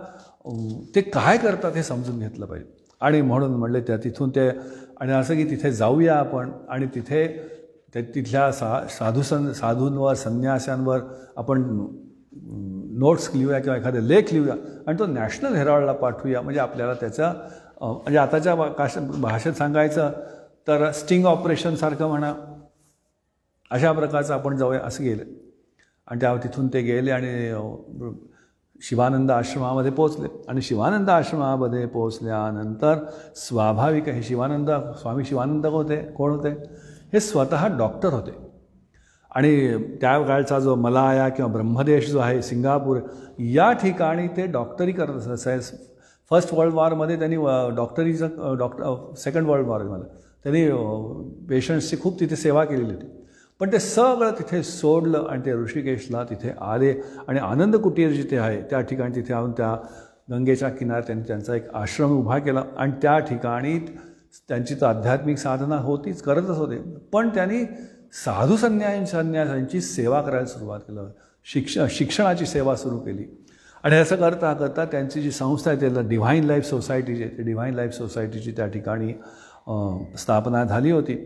ते काय करतात हे समजून घेतलं पाहिजे. आणि म्हणून म्हणले त्या तिथून ते आणि असं की तिथे जाऊया आपण आणि तिथे तिथल्या साधूंवर, संन्याशांवर आपण नोट्स लिहूया किंवा एखादे लेख लिहूया आणि तो नॅशनल हेराल्डला पाठवूया. म्हणजे आपल्याला त्याचा म्हणजे आताच्या भाषेत सांगायचं तर स्टिंग ऑपरेशनसारखं म्हणा, अशा प्रकारचं आपण जाऊया असं गेलं. आणि त्या तिथून ते गेले आणि शिवानंद आश्रमामध्ये पोचले. आणि शिवानंद आश्रमामध्ये पोचल्यानंतर स्वाभाविक हे स्वामी शिवानंद कोण होते? हे स्वतः डॉक्टर होते. आणि त्या काळचा जो मलाया किंवा ब्रह्मदेश जो आहे सिंगापूर या ठिकाणी ते डॉक्टरी करत असत. फर्स्ट वर्ल्ड वॉरमध्ये त्यांनी सेकंड वर्ल्ड वॉरमध्ये त्यांनी पेशंट्सची खूप तिथे सेवा केलेली होती. पण ते सगळं तिथे सोडलं आणि ते ऋषिकेशला तिथे आले आणि आनंद कुटीर जिथे आहे त्या ठिकाणी तिथे आणून त्या गंगेच्या किनाऱ्यात त्यांनी त्यांचा एक आश्रम उभा केला. आणि त्या ठिकाणी त्यांची तर आध्यात्मिक साधना होतीच, करतच होते. पण त्यांनी साधू संन्यासांची सेवा करायला सुरुवात केलं, शिक्षणाची सेवा सुरू केली. आणि असं करता करता त्यांची जी संस्था आहे त्याला डिव्हाइन लाईफ सोसायटीची, ते डिव्हाइन लाईफ सोसायटीची त्या ठिकाणी स्थापना झाली होती.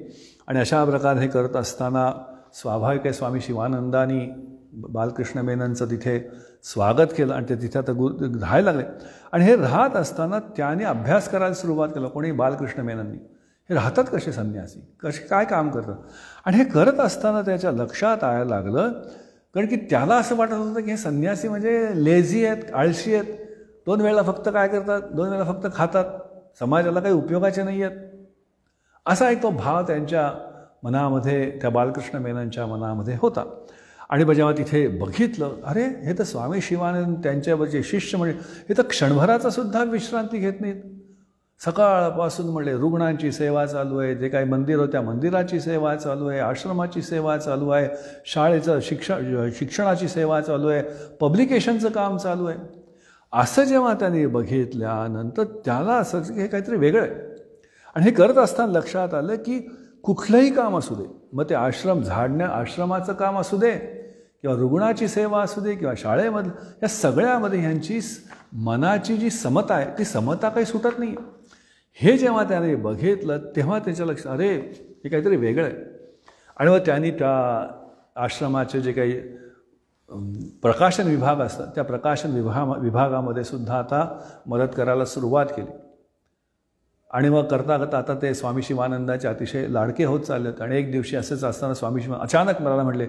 आणि अशा प्रकारे हे करत असताना स्वाभाविक आहे स्वामी शिवानंदांनी बालकृष्ण मेननचं तिथे स्वागत केलं आणि ते तिथे आता राहायला लागले. आणि हे राहत असताना त्याने अभ्यास करायला सुरुवात केलं. कोणी बालकृष्ण मेनननी हे राहतात कसे संन्यासी, कसे काय काम करतात. आणि हे करत असताना त्याच्या लक्षात यायला लागलं, कारण की त्याला असं वाटत होतं की हे संन्यासी म्हणजे लेझी आहेत, आळशी आहेत, 2 वेळेला फक्त काय करतात, 2 वेळेला फक्त खातात, समाजाला काही उपयोगाचे नाही आहेत. असा एक तो भाव त्यांच्या मनामध्ये, त्या बालकृष्ण मेननच्या मनामध्ये होता. आणि जेव्हा तिथे बघितलं, अरे हे तर स्वामी शिवानंद त्यांच्यावरचे शिष्य म्हणजे हे तर क्षणभराचा सुद्धा विश्रांती घेत नाहीत. सकाळपासून म्हणले रुग्णांची सेवा चालू आहे, जे काही मंदिर होत्या मंदिराची सेवा चालू आहे, आश्रमाची सेवा चालू आहे, शाळेचं शिक्षणाची सेवा चालू आहे, पब्लिकेशनचं काम चालू आहे. असं जेव्हा त्यांनी बघितल्यानंतर त्याला असं की हे काहीतरी वेगळं आहे. आणि हे करत असताना लक्षात आलं की कुठलंही काम असू दे, मग ते आश्रमाचं काम असू दे किंवा रुग्णाची सेवा असू दे किंवा शाळेमधलं, या सगळ्यामध्ये ह्यांची मनाची जी समता आहे ती समता काही सुटत नाही. हे जेव्हा त्याने बघितलं तेव्हा त्याच्या लक्षात अरे हे काहीतरी वेगळं आहे. आणि मग त्यांनी त्या आश्रमाचे जे काही प्रकाशन विभाग असतात त्या प्रकाशन विभागामध्ये सुद्धा आता मदत करायला सुरुवात केली. आणि मग करता करता आता ते स्वामी शिवानंदाचे अतिशय लाडके होत चालले होते. आणि एक दिवशी असंच असताना स्वामी शिवानंद अचानक मला म्हटले,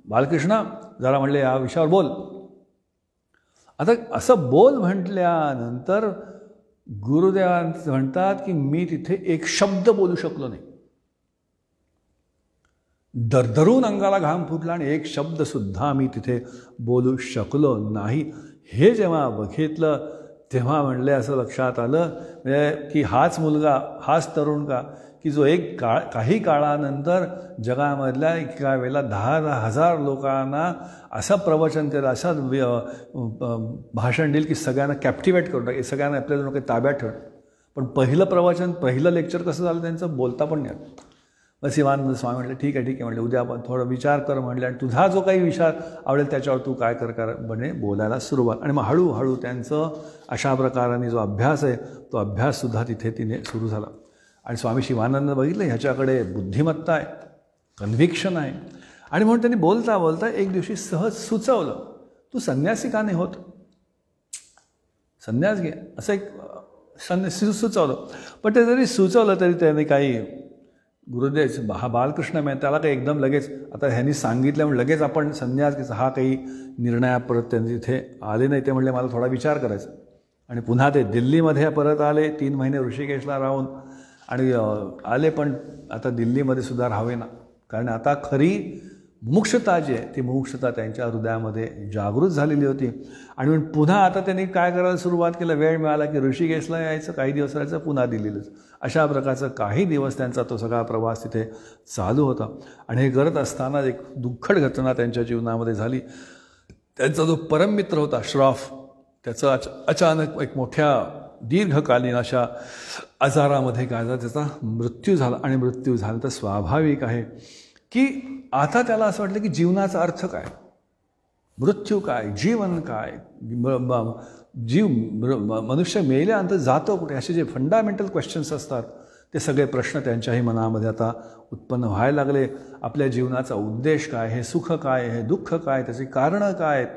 बालकृष्ण जरा म्हणले या विषयावर बोल. आता असं बोल म्हटल्यानंतर गुरुदेवांचं म्हणतात की मी तिथे एक शब्द बोलू शकलो नाही. दरदरून अंगाला घाम फुटला आणि एक शब्दसुद्धा मी तिथे बोलू शकलो नाही. हे जेव्हा बघितलं तेव्हा म्हणले असं लक्षात आलं म्हणजे की हाच मुलगा हाच तरुण का की जो काही काळानंतर जगामधल्या एका वेळेला 10,000 लोकांना असं प्रवचन केलं, असं भाषण देईल की सगळ्यांना कॅप्टिवेट करून टाकेल, सगळ्यांना आपल्याला लोक ताब्यात ठेवणं. पण पहिलं प्रवचन पहिलं लेक्चर कसं झालं त्यांचं बोलता पण नाही. मग शिवानंद स्वामी म्हटले ठीक आहे म्हटले उद्या आपण थोडं विचार कर म्हटले आणि तुझा जो काही विचार आवडेल त्याच्यावर तू काय कर म्हणे बोलायला सुरुवात. आणि मग हळूहळू त्यांचं अशा प्रकाराने जो अभ्यास आहे तो अभ्याससुद्धा तिने सुरू झाला. आणि स्वामी शिवानंद बघितलं ह्याच्याकडे बुद्धिमत्ता आहे, कन्व्हिक्शन आहे. आणि म्हणून त्यांनी बोलता बोलता एक दिवशी सहज सुचवलं तू संन्यासी का नाही होत, संन्यास घे असं एक सुचवलं. पण ते जरी सुचवलं तरी त्याने काही गुरुदेव हा बालकृष्ण मी त्याला काही एकदम लगेच आता ह्यांनी सांगितलं म्हणून लगेच आपण संन्यास घ्यायचा हा काही निर्णया परत त्यांनी तिथे आले नाही. ते म्हणले मला थोडा विचार करायचा. आणि पुन्हा ते दिल्लीमध्ये परत आले 3 महिने ऋषिकेशला राहून आणि आले. पण आता दिल्लीमध्ये सुद्धा राहावे ना, कारण आता खरी मुमुक्षता जी आहे ती मुमुक्षता त्यांच्या हृदयामध्ये जागृत झालेली होती. आणि म्हणून पुन्हा आता त्यांनी काय करायला सुरुवात केलं, वेळ मिळाला की ऋषिकेशला यायचं, काही दिवस राहायचं, पुन्हा दिल्लीलाच. अशा प्रकारचं काही दिवस त्यांचा तो सगळा प्रवास तिथे चालू होता. आणि हे करत असताना एक दुःखद घटना त्यांच्या जीवनामध्ये झाली. त्यांचा जो परममित्र होता श्रॉफ, त्याचा अचानक एक मोठ्या दीर्घकालीन अशा आजारामध्ये काय झालं, त्याचा मृत्यू झाला. आणि मृत्यू झाला तर स्वाभाविक आहे की आता त्याला असं वाटलं की जीवनाचा अर्थ काय, मृत्यू काय, जीवन काय, मनुष्य मेल्यानंतर जातो कुठे, असे जे फंडामेंटल क्वेश्चन्स असतात ते सगळे प्रश्न त्यांच्याही मनामध्ये आता उत्पन्न व्हायला लागले. आपल्या जीवनाचा उद्देश काय, हे सुख काय, हे दुःख काय, त्याची कारणं काय आहेत,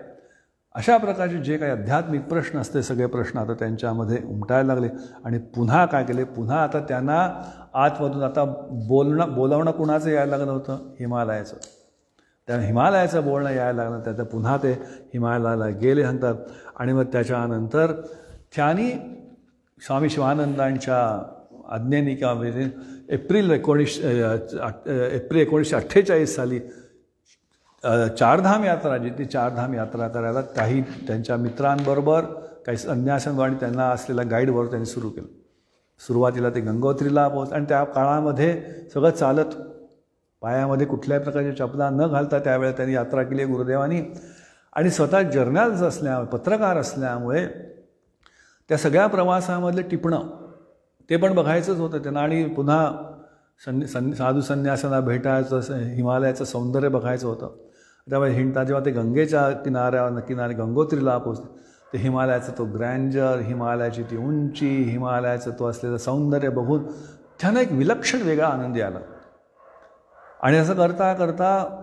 अशा प्रकारचे जे काही आध्यात्मिक प्रश्न असते सगळे प्रश्न आता त्यांच्यामध्ये उमटायला लागले. आणि पुन्हा काय केले, पुन्हा आता त्यांना आतमधून आता बोलवणं कुणाचं यायला लागलं होतं, हिमालयाचं. त्या हिमालयाचं बोलणं यायला लागलं. त्याचं पुन्हा ते हिमालयाला गेले म्हणतात. आणि मग त्याच्यानंतर त्यांनी स्वामी शिवानंदांच्या आज्ञेने किंवा एप्रिल 1948 साली चारधाम यात्रा जी ती चारधाम यात्रा करायला काही त्यांच्या मित्रांबरोबर काही संन्याशांबरोबर आणि त्यांना असलेल्या गाईडबरोबर त्यांनी सुरू केलं. सुरुवातीला ते गंगोत्रीला पोहोच आणि त्या काळामध्ये सगळं चालत पायामध्ये कुठल्याही प्रकारच्या चपला न घालता त्यावेळेला त्यांनी यात्रा केली गुरुदेवांनी. आणि स्वतः जर्नल्स असल्यामुळे, पत्रकार असल्यामुळे त्या सगळ्या प्रवासामधले टिपणं ते पण बघायचंच होतं त्यांना. आणि पुन्हा साधू संन्यासांना भेटायचं, हिमालयाचं सौंदर्य बघायचं होतं. त्यामुळे हिंडता जेव्हा ते गंगेच्या किनारे गंगोत्रीला पोचले, ते हिमालयाचा तो ग्रँजर, हिमालयाची ती उंची, हिमालयाचं तो असलेलं सौंदर्य बघून त्यांना एक विलक्षण वेगळा आनंद आला. आणि असं करता करता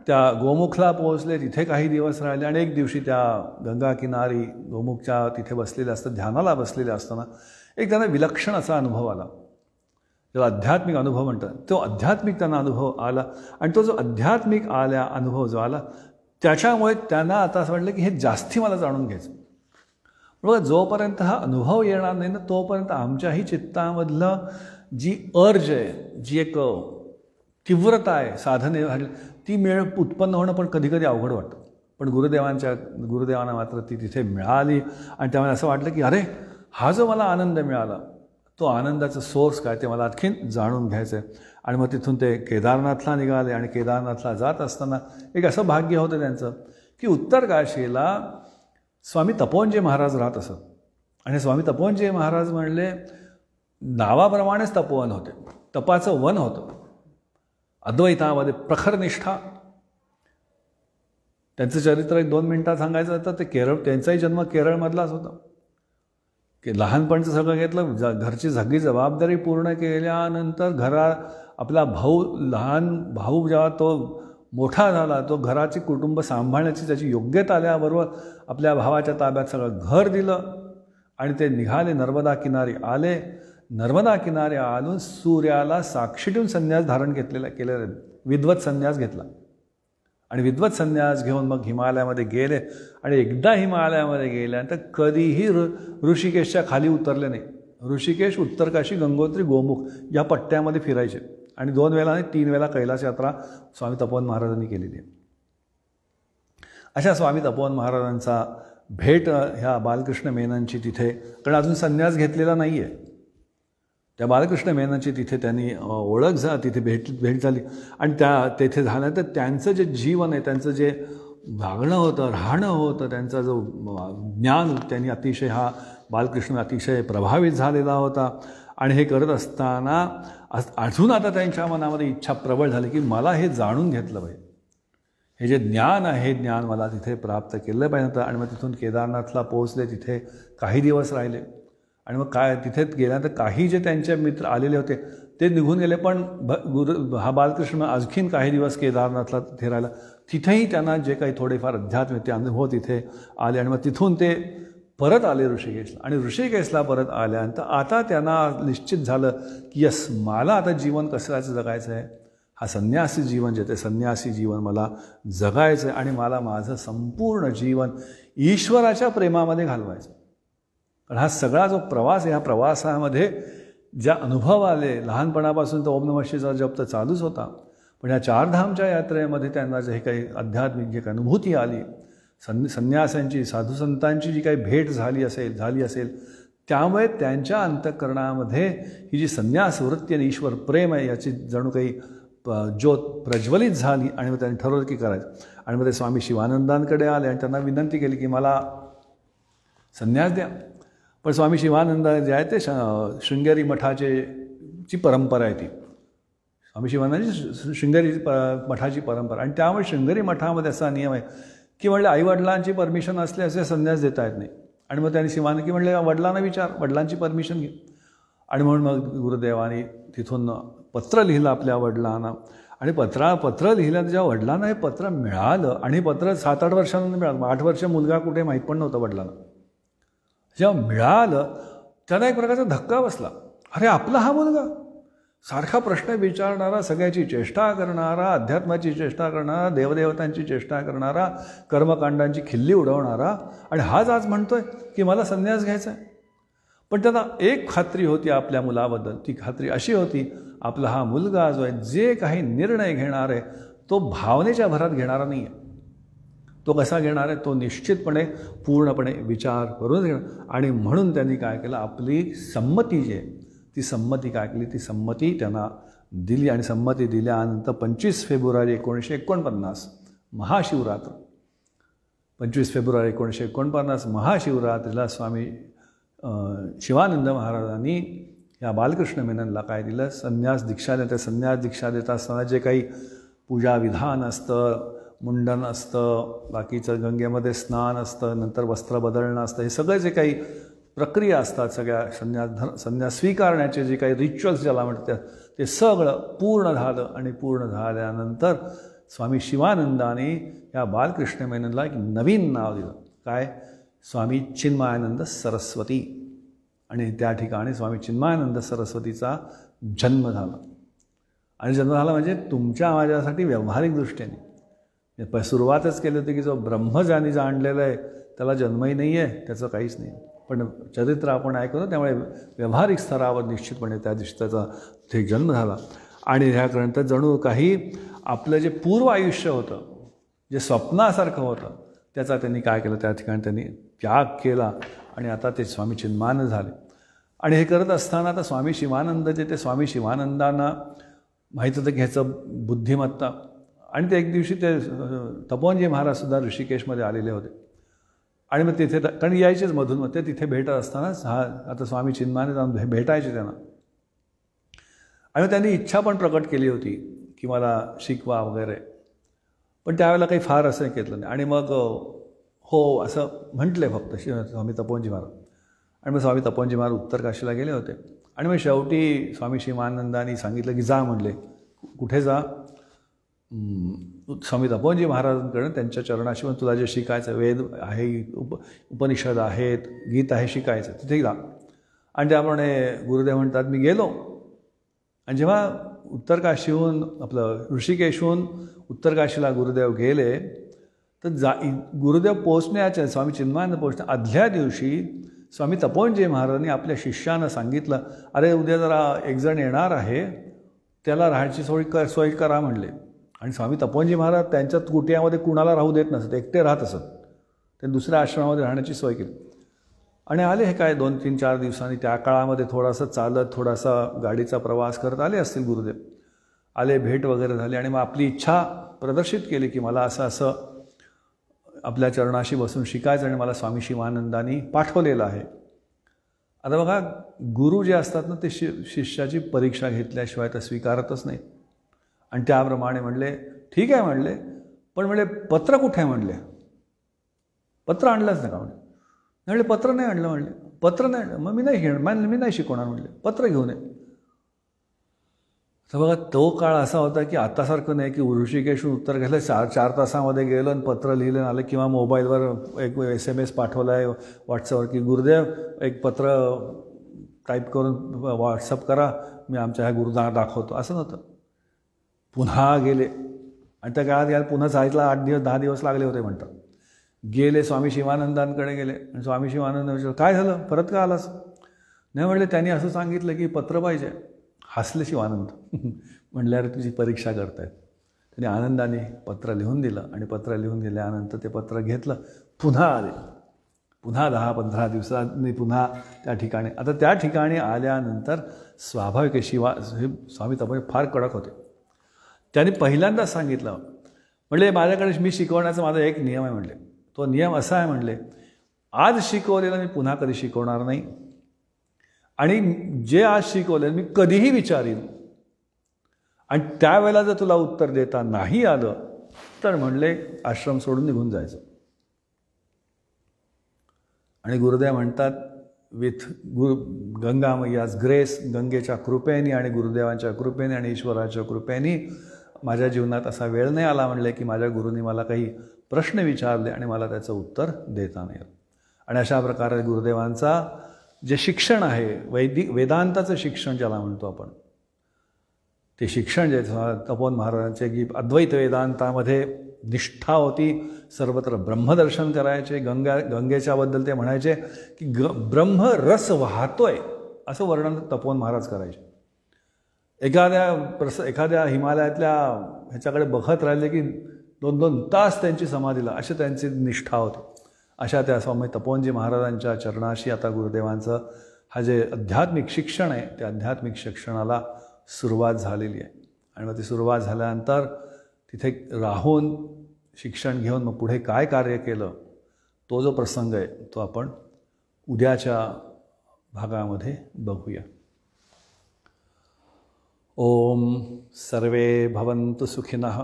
त्या गोमुखला पोहोचले, तिथे काही दिवस राहिले. आणि एक दिवशी त्या गंगा किनारी गोमुखच्या तिथे बसलेले असतात, ध्यानाला बसलेले असताना एक त्यांना विलक्षण असा अनुभव आला, ज्याला आध्यात्मिक अनुभव म्हणतात. तो आध्यात्मिक त्यांना अनुभव आला. आणि तो जो आध्यात्मिक अनुभव जो आला त्याच्यामुळे त्यांना आता असं वाटलं की हे जास्ती मला जाणून घ्यायचं. बघा, जोपर्यंत हा अनुभव येणार नाही ना तोपर्यंत आमच्याही चित्तामधलं जी अर्ज आहे, जी एक तीव्रता आहे साधने ती उत्पन्न होणं पण कधीकधी अवघड वाटतं. पण गुरुदेवांना मात्र ती तिथे मिळाली. आणि त्यामुळे असं वाटलं की अरे हा जो मला आनंद मिळाला तो आनंदाचं सोर्स काय ते मला आणखीन जाणून घ्यायचं आहे. आणि मग तिथून ते केदारनाथला निघाले. आणि केदारनाथला जात असताना एक असं भाग्य होतं त्यांचं की उत्तर काशीला स्वामी तपोवनजी महाराज राहत असत. आणि स्वामी तपोवनजी महाराज म्हणले नावाप्रमाणेच तपोवन होते, तपाचं वन होतं, अद्वैतामध्ये प्रखर निष्ठा. त्यांचं चरित्र 1-2 मिनिटात सांगायचं तर ते त्यांचाही जन्म केरळमधलाच होता. की लहानपणचं सगळं घेतलं, घरची सगळी जबाबदारी पूर्ण केल्यानंतर आपला लहान भाऊ जेव्हा तो मोठा झाला, तो घराची कुटुंब सांभाळण्याची त्याची योग्यता आल्याबरोबर आपल्या भावाच्या ताब्यात सगळं घर दिलं आणि ते निघाले, नर्मदा किनारी आले. नर्मदा किनारी आलून सूर्याला साक्षी ठेवून संन्यास धारण केलेला विद्वत संन्यास घेतला आणि विद्वत संन्यास घेऊन मग हिमालयामध्ये गेले. आणि एकदा हिमालयामध्ये गेल्यानंतर कधीही ऋषिकेशच्या खाली उतरले नाही. ऋषिकेश, उत्तरकाशी, गंगोत्री, गोमुख या पट्ट्यामध्ये फिरायचे आणि 2 वेळा आणि 3 वेळा कैलास यात्रा स्वामी तपोवन महाराजांनी केलेली आहे. अशा स्वामी तपोवन महाराजांचा भेट ह्या बालकृष्ण मेननची तिथे, कारण अजून संन्यास घेतलेला नाही आहे, त्या बालकृष्ण मेननची तिथे त्यांनी तिथे भेट झाली. आणि तेथे झाल्यानंतर त्यांचं जे जीवन आहे, त्यांचं जे वागणं होतं, राहणं होतं, त्यांचा जो ज्ञान, त्यांनी अतिशय बालकृष्ण अतिशय प्रभावित झालेला होता. आणि हे करत असताना अजून आता त्यांच्या मनामध्ये इच्छा प्रबळ झाली की मला हे जाणून घेतलं पाहिजे, हे जे ज्ञान आहे हे ज्ञान मला तिथे प्राप्त केलं पाहिजे. आणि मग तिथून केदारनाथला पोहोचले, तिथे काही दिवस राहिले. आणि मग तिथे गेल्यानंतर काही जे त्यांचे मित्र आलेले होते ते निघून गेले, पण बालकृष्ण आणखीन काही दिवस केदारनाथला तिथे राहिला. तिथेही त्यांना जे काही थोडेफार अध्यात्म ते अनुभव तिथे आले. आणि मग तिथून ते परत आले ऋषिकेशला. आणि ऋषिकेशला परत आल्यानंतर आता त्यांना निश्चित झालं की यस, मला आता जीवन कसं जगायचं आहे, हा संन्यासी जीवन जे ते संन्यासी जीवन मला जगायचं आहे. आणि मला माझं संपूर्ण जीवन ईश्वराच्या प्रेमामध्ये घालवायचं. पण हा सगळा जो प्रवास आहे, ह्या प्रवासामध्ये ज्या अनुभव आले, लहानपणापासून तर ओम नमः शिवायचा जप तर चालूच होता, पण या 4 धामच्या यात्रेमध्ये त्यांना जे काही आध्यात्मिक जे काही अनुभूती आली, संन्यासांची, साधुसंतांची जी काही भेट झाली असेल त्यामुळे त्यांच्या अंतःकरणामध्ये ही जी संन्यास वृत्ती आणि ईश्वर प्रेम आहे याची जणू काही ज्योत प्रज्वलित झाली. आणि मग त्यांनी ठरवलं की करायचं. आणि मग ते स्वामी शिवानंदांकडे आले आणि त्यांना विनंती केली की मला संन्यास द्या. पण स्वामी शिवानंद जे आहे ते शृंगेरी मठाची परंपरा आहे ती, स्वामी शिवानंदाची शृंगेरी मठाची परंपरा. आणि त्यामुळे शृंगेरी मठामध्ये असा नियम आहे की म्हणले आईवडिलांची परमिशन असले असे संन्यास देता येत नाही. आणि मग त्यांनी शिवानंद की म्हणले वडिलांना विचार, वडिलांची परमिशन घे. आणि म्हणून मग गुरुदेवानी तिथून पत्र लिहिलं आपल्या वडिलांना. आणि पत्र लिहिलं, जेव्हा वडिलांना हे पत्र मिळालं, आणि पत्र 7-8 वर्षांनंतर मिळालं, 8 वर्ष मुलगा कुठे माहीत पण नव्हतं वडिलांना. जेव्हा मिळालं त्यांना एक प्रकारचा धक्का बसला. अरे, आपला हा मुलगा सारखा प्रश्न विचारणारा, सगळ्याची चेष्टा करणारा, अध्यात्माची चेष्टा करणारा, देवदेवतांची चेष्टा करणारा, कर्मकांडांची खिल्ली उडवणारा, आणि हाच आज म्हणतोय की मला संन्यास घ्यायचा आहे. पण त्यांना एक खात्री होती आपल्या मुलाबद्दल. ती खात्री अशी होती, आपला हा मुलगा जो आहे जे काही निर्णय घेणार आहे तो भावनेच्या भरात घेणारा नाही आहे. तो कसा घेणार आहे, तो निश्चितपणे पूर्णपणे विचार करून घेणार. आणि म्हणून त्यांनी काय केलं, आपली संमती जी आहे ती संमती काय केली, ती संमती त्यांना दिली. आणि संमती दिल्यानंतर 25 फेब्रुवारी 1949 महाशिवरात्र, 25 फेब्रुवारी 1949 महाशिवरात्रीला स्वामी शिवानंद महाराजांनी या बालकृष्ण मेननला काय दिलं, संन्यास दीक्षा देतात. संन्यास दीक्षा देत असताना जे काही पूजा विधान असतं, मुंडन असतं, बाकीचं गंगेमध्ये स्नान असतं, नंतर वस्त्र बदलणं असतं, हे सगळे जे काही प्रक्रिया असतात, सगळ्या संन्यास स्वीकारण्याचे जे काही रिच्युअल्स ज्याला म्हणतात ते सगळं पूर्ण झालं. आणि पूर्ण झाल्यानंतर स्वामी शिवानंदाने या बालकृष्ण मेननला एक नवीन नाव दिलं. काय, स्वामी चिन्मयानंद सरस्वती. आणि त्या ठिकाणी स्वामी चिन्मयानंद सरस्वतीचा जन्म झाला. आणि जन्म झाला म्हणजे तुमच्या माझ्यासाठी व्यावहारिक दृष्टीने सुरुवातच केली होती की जो ब्रह्म ज्याने जाणलेलं आहे त्याला जन्मही नाही आहे, त्याचं काहीच नाही. पण चरित्र आपण ऐकतो, त्यामुळे व्यावहारिक स्तरावर निश्चितपणे त्या दिवशी त्याचा ते जन्म झाला. आणि ह्यानंतर जणू काही आपलं जे पूर्व आयुष्य होतं, जे स्वप्नासारखं होतं, त्याचा त्यांनी काय केलं, त्या ठिकाणी त्यांनी त्याग केला. आणि आता ते स्वामी चिन्मयानंद झाले. आणि हे करत असताना आता स्वामी शिवानंद जे ते स्वामी शिवानंदांना माहीत होतं की ह्याचं बुद्धिमत्ता. आणि ते एक दिवशी ते तपोवनजी महाराजसुद्धा ऋषिकेशमध्ये आलेले होते. आणि मग तिथे कारण यायचेच मधून मग ते तिथे भेटत असतानाच आता स्वामी चिन्मयानंद जाऊन भेटायचे त्यांना. आणि मग त्यांनी इच्छा पण प्रकट केली होती की मला शिकवा वगैरे. पण त्यावेळेला काही फार असं घेतलं नाही. आणि मग हो असं म्हटले फक्त स्वामी तपोवनजी महाराज. आणि मग स्वामी तपोवनजी महाराज उत्तर काशीला गेले होते. आणि मग शेवटी स्वामी शिवानंदांनी सांगितलं की जा म्हणले. कुठे जा? स्वामी तपोवनजी महाराजांकडून त्यांच्या चरणाशी पण तुला जे शिकायचं, वेद आहे, उपनिषद आहेत, गीत आहे, शिकायचं, तिथे जा. आणि त्याप्रमाणे गुरुदेव म्हणतात मी गेलो. आणि जेव्हा उत्तरकाशीहून आपलं ऋषिकेशहून उत्तरकाशीला गुरुदेव गेले तर गुरुदेव पोचण्याच्या, स्वामी चिन्मयानंद पोचण्या आदल्या दिवशी स्वामी तपोवनजी महाराजांनी आपल्या शिष्यानं सांगितलं, अरे उद्या जरा एक जण येणार आहे, त्याला राहायची सोय करा म्हणले. आणि स्वामी तपोवनजी महाराज त्यांच्या कुटियामध्ये कुणाला राहू देत नसत, एकटे राहत असत. ते दुसऱ्या आश्रमामध्ये राहण्याची सोय केली. आणि आले हे काय 2-3-4 दिवसांनी. त्या काळामध्ये थोडासा चालत, थोडासा गाडीचा प्रवास करत आले असतील गुरुदेव. आले, भेट वगैरे झाली आणि मग आपली इच्छा प्रदर्शित केली की मला असं आपल्या चरणाशी बसून शिकायचं आणि मला स्वामी शिवानंदांनी पाठवलेलं आहे. आता बघा, गुरु जे असतात ना ते शिष्याची परीक्षा घेतल्याशिवाय तर स्वीकारतच नाही. आणि त्याप्रमाणे म्हणले ठीक आहे म्हणले, पण म्हणले पत्र कुठे आहे म्हणले. पत्र आणलंच नका म्हणले पत्र नाही आणलं म्हणले. पत्र नाही आणलं मग मी नाही शिकवणार म्हणले, पत्र घेऊन ये. तर बघा, तो काळ असा होता की आतासारखं नाही की ऋषिकेशहून उत्तर घ्यायला 4 तासामध्ये गेलं आणि पत्र लिहिलं आलं, किंवा मोबाईलवर एक SMS पाठवला आहे व्हॉट्सअपवर की गुरुदेव एक पत्र टाईप करून व्हॉट्सअप करा, मी आमच्या ह्या गुरुदांना दाखवतो. असं नव्हतं. पुन्हा गेले आणि त्या काळात याला पुन्हा जायला 8-10 दिवस लागले होते म्हणतात. गेले, स्वामी शिवानंदांकडे गेले आणि स्वामी शिवानंद विचारलं काय झालं, परत का आलास? नाही म्हणले त्यांनी असं सांगितलं की पत्र पाहिजे. हसले शिवानंद. म्हणले अरे तुझी परीक्षा करतायत. त्यांनी आनंदाने पत्र लिहून दिलं आणि पत्र लिहून दिल्यानंतर ते पत्र घेतलं, पुन्हा आले. पुन्हा 10-15 दिवसांनी पुन्हा त्या ठिकाणी. आता त्या ठिकाणी आल्यानंतर स्वाभाविक स्वामी तपोवनजी फार कडक होते. त्यांनी पहिल्यांदा सांगितलं, म्हणले माझ्याकडे मी शिकवण्याचा माझा एक नियम आहे म्हणले. तो नियम असा आहे म्हणले, आज शिकवलेलं मी पुन्हा कधी शिकवणार नाही. आणि जे आज शिकवलेलं मी कधीही विचारीन. आणि त्यावेळेला जर तुला उत्तर देता नाही आलं तर म्हणले आश्रम सोडून निघून जायचं. आणि गुरुदेव म्हणतात विथ गंगा मैयाज ग्रेस, गंगेच्या कृपेने आणि गुरुदेवांच्या कृपेने आणि ईश्वराच्या कृपेने माझ्या जीवनात असा वेळ नाही आला म्हणले की माझ्या गुरुनी मला काही प्रश्न विचारले आणि मला त्याचं उत्तर देता नाही आलं. आणि अशा प्रकारे गुरुदेवांचा जे शिक्षण आहे, वेदांताचं शिक्षण ज्याला म्हणतो आपण, ते शिक्षण जे तपोवन महाराजांचे की अद्वैत वेदांतामध्ये निष्ठा होती, सर्वत्र ब्रह्मदर्शन करायचे. गंगेच्याबद्दल ते म्हणायचे की ब्रह्मरस वाहतोय असं वर्णन तपोवन महाराज करायचे. एखाद्या हिमालयातल्या ह्याच्याकडे बघत राहिले की 2-2 तास त्यांची समाधीला, अशी त्यांची निष्ठा होती. अशा त्या स्वामी तपोवनजी महाराजांच्या चरणाशी आता गुरुदेवांचं हा जे आध्यात्मिक शिक्षण आहे, त्या आध्यात्मिक शिक्षणाला सुरुवात झालेली आहे. आणि मग ती सुरुवात झाल्यानंतर तिथे राहून शिक्षण घेऊन मग पुढे काय कार्य केलं, तो जो प्रसंग आहे तो आपण उद्याच्या भागामध्ये बघूया. ओम सर्वे भवन्तु सुखिनः,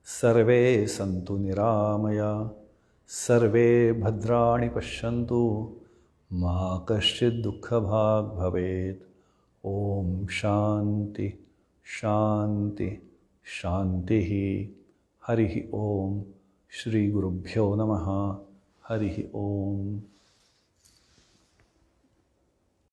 सर्वे सन्तु निरामया, सर्वे भद्राणि पश्यन्तु, मा कश्चित् दुःखभाग् भवेत्. ओम शांति शांति शांतिः. हरिः ओम. श्री गुरुभ्यो नमः. हरिः ओम.